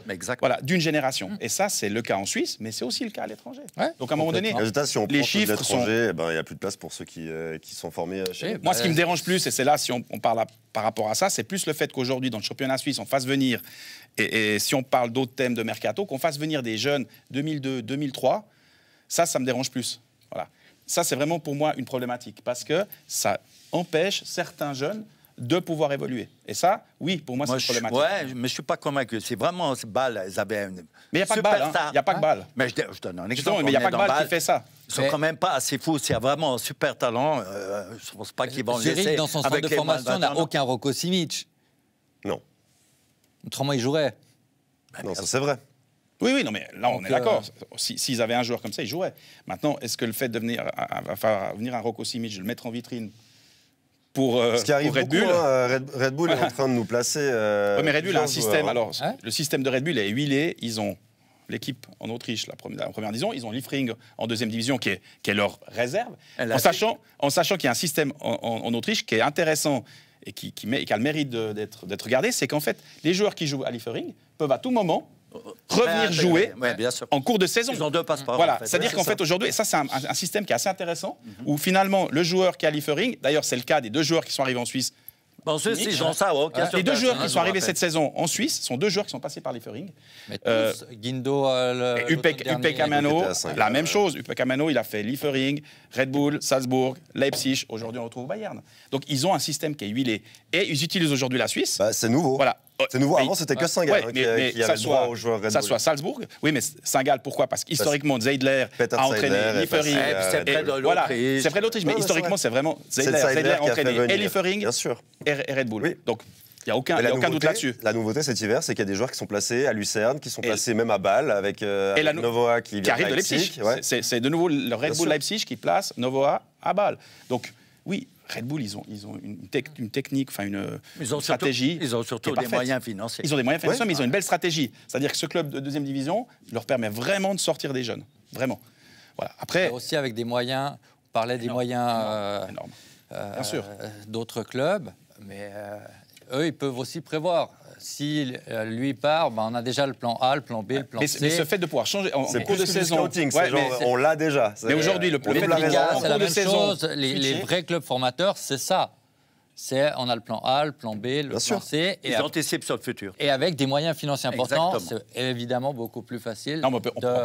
d'une génération. Et ça, c'est le cas en Suisse, mais c'est aussi le cas à l'étranger. Donc à un moment donné, si on les chiffres sont... il n'y a plus de place pour ceux qui sont formés chez nous. Moi, ce qui me dérange plus, et c'est là, si on parle par rapport à ça, c'est plus le fait qu'aujourd'hui, dans le championnat suisse, on fasse venir, et si on parle d'autres thèmes de mercato, qu'on fasse venir des jeunes 2002, 2003, ça me dérange plus. Voilà. Ça, c'est vraiment pour moi une problématique parce que ça empêche certains jeunes de pouvoir évoluer. Et ça, oui, pour moi, c'est problématique. Ouais, mais je ne suis pas convaincu. C'est vraiment Bâle, ils avaient une. Mais il n'y a pas que Bâle. Il n'y a pas que Bâle. Mais je donne un exemple. Justement, mais il n'y a pas que Bâle qui fait ça. Ils sont quand même pas assez fous. S'il y a vraiment un super talent, je ne pense pas qu'ils vont le laisser. Zurich, dans son centre de formation, n'a aucun Rocco Simic. Non. Autrement, il jouerait. Non, ça c'est vrai. Oui, oui, non, mais là, on Donc, est d'accord. S'ils avaient un joueur comme ça, ils joueraient. Maintenant, est-ce que le fait de venir un Rocco Simic, de le mettre en vitrine pour Ce qui arrive Red beaucoup, Bull. Red Bull est en train de nous placer. Oui, mais Red Bull a un système. Alors, Ouais. le système de Red Bull est huilé. Ils ont l'équipe en Autriche, la première division. Ils ont Liefering en deuxième division, qui est leur réserve. En sachant qu'il y a un système en Autriche qui est intéressant et qui a le mérite d'être regardé, c'est qu'en fait, les joueurs qui jouent à Liefering peuvent à tout moment revenir jouer en cours de saison. Ils ont 2 passeports. Voilà, en fait. c'est-à-dire qu'en fait aujourd'hui, et ça c'est un système qui est assez intéressant, où finalement le joueur qui a Liefering, d'ailleurs c'est le cas des 2 joueurs qui sont arrivés en Suisse. Bon, ils ont ça, Les 2 joueurs qui sont arrivés cette saison en Suisse sont 2 joueurs qui sont passés par Liefering. Mais tous, Guindo, Upamecano, la même chose. Upamecano, il a fait Liefering, Red Bull, Salzbourg, Leipzig. Aujourd'hui, on le retrouve au Bayern. Donc, ils ont un système qui est huilé. Et ils utilisent aujourd'hui la Suisse. Bah, c'est nouveau. Voilà. C'est nouveau. Avant, c'était que Saint-Gall qui avait le droit aux joueurs Red Bull. Ça soit Salzbourg. Oui, mais Saint-Gall, pourquoi? Parce qu'historiquement, Zeidler a entraîné Liefering. C'est près de l'Autriche. C'est près de l'Autriche, mais historiquement, c'est vraiment Zeidler a entraîné et Liefering et Red Bull. Donc, il n'y a aucun doute là-dessus. La nouveauté cet hiver, c'est qu'il y a des joueurs qui sont placés à Lucerne, qui sont placés même à Bâle, avec Novoa qui arrive de Leipzig. C'est de nouveau le Red Bull Leipzig qui place Novoa à Bâle. Donc, oui. Red Bull, ils ont une technique, enfin une stratégie. Ils ont surtout des moyens financiers. Ils ont des moyens financiers, mais ils ont une belle stratégie. C'est-à-dire que ce club de deuxième division leur permet vraiment de sortir des jeunes. Vraiment. Voilà. Après, aussi avec des moyens, on parlait des moyens bien sûr. D'autres clubs, mais eux, ils peuvent aussi prévoir. Si lui part, on a déjà le plan A, le plan B, le plan C. Mais ce fait de pouvoir changer en cours de saison, scouting, on l'a déjà. Mais aujourd'hui, le fait de c'est la même chose. Les vrais clubs formateurs, c'est ça. On a le plan A, le plan B, le plan C. Ils anticipent sur le futur. Et avec des moyens financiers importants, c'est évidemment beaucoup plus facile. Non, mais on ne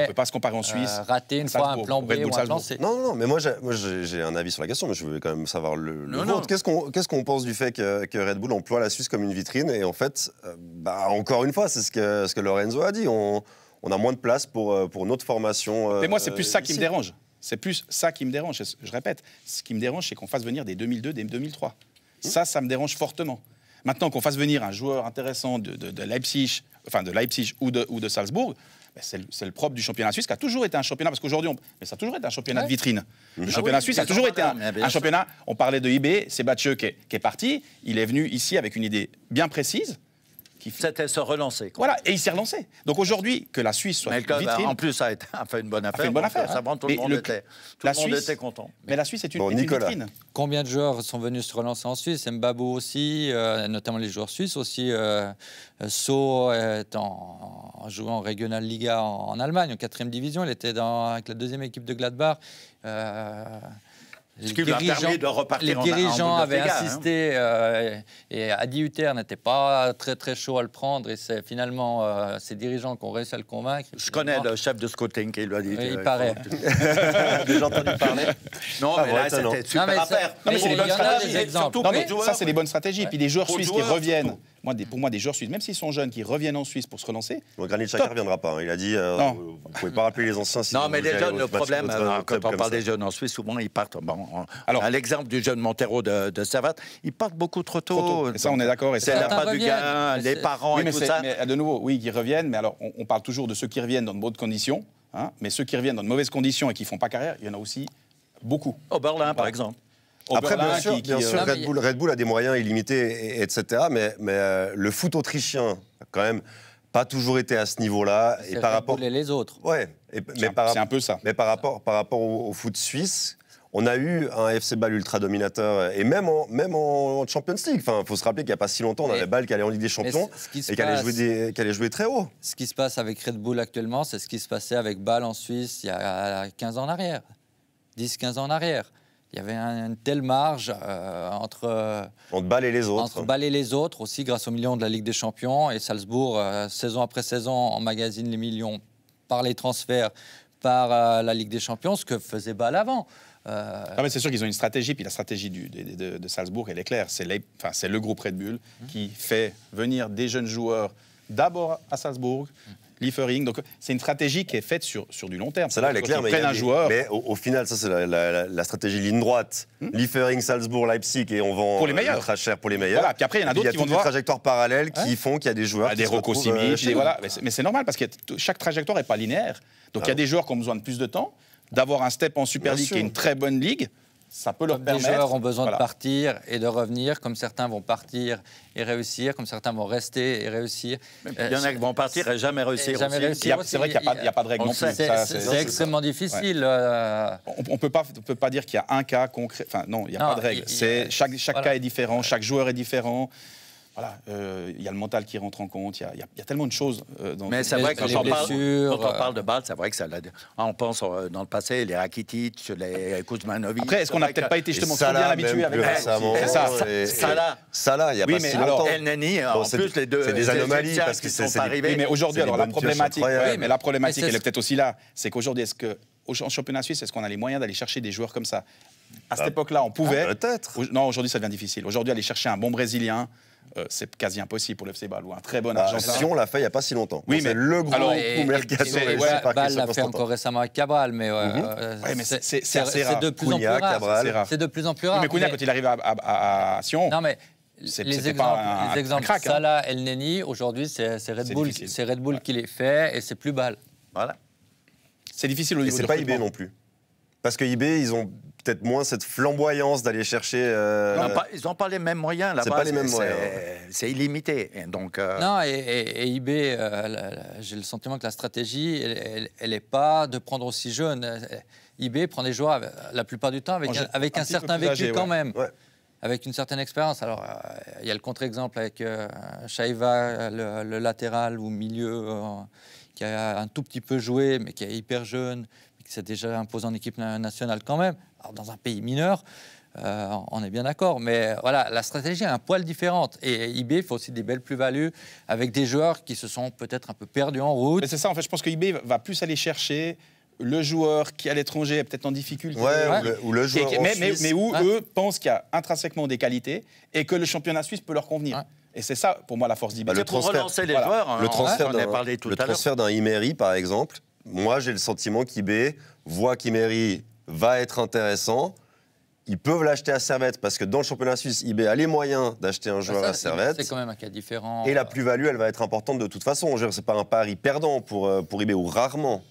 peut pas se comparer en Suisse. Rater une fois un plan B ou un plan C. Non, mais moi j'ai un avis sur la question, mais je veux quand même savoir le vôtre. Qu'est-ce qu'on pense du fait que Red Bull emploie la Suisse comme une vitrine? Et en fait, encore une fois, c'est ce que Lorenzo a dit. On a moins de place pour notre formation. Mais moi, c'est plus ça qui me dérange. C'est plus ça qui me dérange. Je répète, ce qui me dérange, c'est qu'on fasse venir des 2002, des 2003. Ça me dérange fortement. Maintenant, qu'on fasse venir un joueur intéressant de Leipzig, enfin de Leipzig ou de Salzbourg, c'est le propre du championnat suisse, qui a toujours été un championnat, parce qu'aujourd'hui, ça a toujours été un championnat de vitrine. Le championnat suisse a toujours été un championnat. On parlait de IB, c'est Batcheux qui est parti. Il est venu ici avec une idée bien précise. C'était se relancer. Voilà, et il s'est relancé. Donc aujourd'hui, que la Suisse soit vitrine... En plus, ça a fait une bonne affaire. Ça prend tout le monde était content. Mais la Suisse est une vitrine. Combien de joueurs sont venus se relancer en Suisse? Mbabou aussi, notamment les joueurs suisses aussi. So est en jouant en Regional Liga en Allemagne, en 4e division. Il était avec la 2e équipe de Gladbach. Ce qui lui a permis de repartir les dirigeants avaient insisté et Adi Hutter n'était pas très très chaud à le prendre et c'est finalement ces dirigeants qui ont réussi à le convaincre. Je connais le chef de scouting qui lui a dit. Oui, il paraît. Déjà entendu parler. Non, mais là c'était super affaire. Non, mais c'est des bonnes stratégies. Non, mais ça c'est des bonnes stratégies. Et puis des joueurs suisses qui reviennent. Pour moi, des joueurs suisses, même s'ils sont jeunes, qui reviennent en Suisse pour se relancer. Granit Xhaka ne reviendra pas. Il a dit vous ne pouvez pas rappeler les anciens. Non, mais les jeunes, le problème, quand on parle des jeunes en Suisse, souvent ils partent. Alors, à l'exemple du jeune Montero de Servette, ils partent beaucoup trop tôt. Et ça, on est d'accord. C'est la part du gain, les parents et tout ça. Mais de nouveau, oui, ils reviennent. Mais alors, on parle toujours de ceux qui reviennent dans de bonnes conditions. Mais ceux qui reviennent dans de mauvaises conditions et qui ne font pas carrière, il y en a aussi beaucoup. Au Berlin, par exemple. Après, bien sûr, Red Bull a des moyens illimités, etc. Mais le foot autrichien, quand même, pas toujours été à ce niveau-là. Et par rapport et les autres. Ouais. C'est un peu ça. Mais par rapport au foot suisse, on a eu un FC Bâle ultra dominateur, et même en Champions League. Enfin, faut se rappeler qu'il n'y a pas si longtemps, on avait Bâle qui allait en Ligue des Champions et qui allait jouer très haut. Ce qui se passe avec Red Bull actuellement, c'est ce qui se passait avec Bâle en Suisse il y a 15 ans en arrière, 10-15 ans en arrière. Il y avait une telle marge entre Bâle et les autres. Entre Bâle et les autres, aussi grâce aux millions de la Ligue des Champions. Et Salzbourg, saison après saison, emmagasine les millions par les transferts, par la Ligue des Champions, ce que faisait Bâle avant. mais c'est sûr qu'ils ont une stratégie, puis la stratégie de Salzbourg, elle est claire. C'est le groupe Red Bull qui fait venir des jeunes joueurs d'abord à Salzbourg, Liefering. Donc c'est une stratégie qui est faite sur du long terme. Celle-là, elle est claire, mais au final, ça c'est la stratégie ligne droite. Liefering, Salzbourg, Leipzig, et on vend pour les meilleurs. Ultra cher pour les meilleurs. Voilà, puis après, il y en a d'autres qui vont des trajectoires parallèles qui font qu'il y a des joueurs des Rocco Simic, voilà. Mais c'est normal parce que chaque trajectoire n'est pas linéaire. Donc il y a des joueurs qui ont besoin de plus de temps, d'avoir un step en Super League qui est une très bonne ligue. Ça peut leur permettre. Des joueurs ont besoin de partir et de revenir, comme certains vont partir et réussir, comme certains vont rester et réussir. Il y en a qui vont partir et jamais réussir. C'est vrai qu'il n'y a pas de règle non plus. C'est extrêmement difficile. On peut pas dire qu'il y a un cas concret. Enfin, non, il n'y a pas de règle. Chaque cas est différent, chaque joueur est différent. Voilà, il y a le mental qui rentre en compte, il y a tellement de choses. Mais c'est vrai que quand on parle de Bâle, c'est vrai que ça on pense dans le passé, les Rakitic, les Kuzmanovic. Après, est-ce qu'on n'a peut-être pas été justement trop bien habitué avec ça? Salah, il n'y a pas si longtemps. El Neni, en plus, les deux. C'est des anomalies parce que c'est arrivé. Mais aujourd'hui, alors la problématique, elle est peut-être aussi là, c'est qu'aujourd'hui, en championnat suisse, est-ce qu'on a les moyens d'aller chercher des joueurs comme ça? À cette époque-là, on pouvait. Peut-être. Non, aujourd'hui, ça devient difficile. Aujourd'hui, aller chercher un bon Brésilien, c'est quasi impossible pour le FC Bâle ou un très bon Argentin. Si on l'a fait il n'y a pas si longtemps. Oui, mais le gros coup mercato. Bâle l'a fait encore récemment avec Cabral, mais c'est assez rare. C'est de plus en plus rare. Mais Cunha, quand il arrive à Sion. Non, mais les exemples Salah, El Neni, aujourd'hui, c'est Red Bull qui les fait et c'est plus Bâle. Voilà. C'est difficile au niveau du recrutement. Et c'est pas IB non plus. Parce que IB, ils ont peut-être moins cette flamboyance d'aller chercher. Ils n'ont pas les mêmes moyens là-bas. C'est pas les mêmes moyens. C'est illimité. Donc, Non, et IB, j'ai le sentiment que la stratégie, elle n'est pas de prendre aussi jeune. IB prend des joueurs la plupart du temps avec un certain vécu quand même. Ouais. Avec une certaine expérience. Alors, il y a le contre-exemple avec Shaiva, le latéral ou milieu, qui a un tout petit peu joué, mais qui est hyper jeune, mais qui s'est déjà imposé en équipe nationale quand même. Alors, dans un pays mineur, on est bien d'accord. Mais voilà, la stratégie est un poil différente. Et IB fait aussi des belles plus-values avec des joueurs qui se sont peut-être un peu perdus en route. Mais c'est ça, en fait, je pense que IB va plus aller chercher le joueur qui, à l'étranger, est peut-être en difficulté. Ou le joueur mais où eux pensent qu'il y a intrinsèquement des qualités et que le championnat suisse peut leur convenir. Ouais. Et c'est ça, pour moi, la force d'IB. Pour relancer les joueurs, le transfert d'un Imeri, par exemple, moi, j'ai le sentiment qu'IB voit qu'Imeri va être intéressant. Ils peuvent l'acheter à Servette parce que dans le championnat suisse, IB a les moyens d'acheter un joueur à Servette. C'est quand même un cas différent. Et la plus-value, elle va être importante de toute façon. C'est pas un pari perdant pour IB, ou rarement.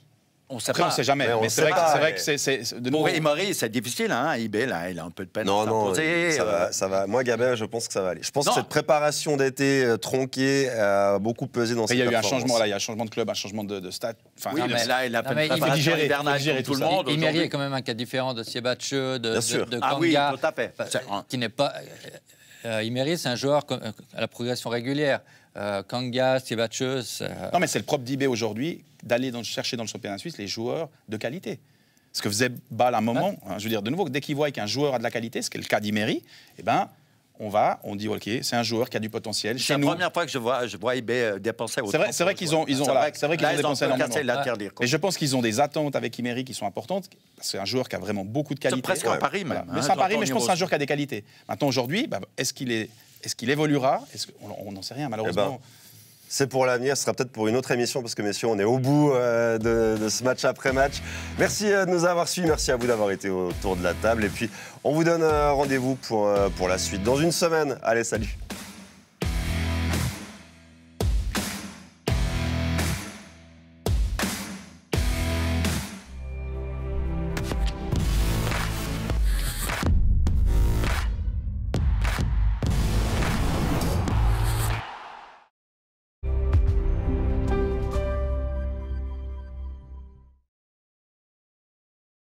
On ne sait jamais. Mais c'est vrai que c'est de nouveau. Pour Imari, c'est difficile, hein. IB, là, il a un peu de peine. Non, ça va. Moi, Gabin, je pense que ça va aller. Je pense que cette préparation d'été tronquée a beaucoup pesé dans cette performance. Il y a eu un changement là, il y a un changement de club, un changement de stade. Enfin, oui, mais là, il a fait une préparation hivernale pour tout le monde. Imari est quand même un cas différent de Siebatche, de Kanga. Ah oui, tout à fait. Qui n'est pas. Imari, c'est un joueur à la progression régulière. Kanga, Siebatche. Non, mais c'est le propre d'IB aujourd'hui d'aller chercher dans le championnat suisse les joueurs de qualité. Ce que faisait Bâle à un moment, je veux dire, de nouveau, dès qu'il voit qu'un joueur a de la qualité, ce qui est le cas d'Imeri, eh ben, on dit, OK, c'est un joueur qui a du potentiel. C'est la première fois que je vois IB dépenser autant. C'est vrai qu'ils ont dépensé énormément. Et je pense qu'ils ont des attentes avec Imeri qui sont importantes. C'est un joueur qui a vraiment beaucoup de qualité. C'est presque un pari, même. Mais c'est un pari, mais je pense que c'est un joueur qui a des qualités. Maintenant, aujourd'hui, est-ce qu'il évoluera? On n'en sait rien, malheureusement. C'est pour l'avenir, ce sera peut-être pour une autre émission, parce que messieurs, on est au bout de ce match après match. Merci de nous avoir suivis, merci à vous d'avoir été autour de la table. Et puis, on vous donne rendez-vous pour la suite dans une semaine. Allez, salut!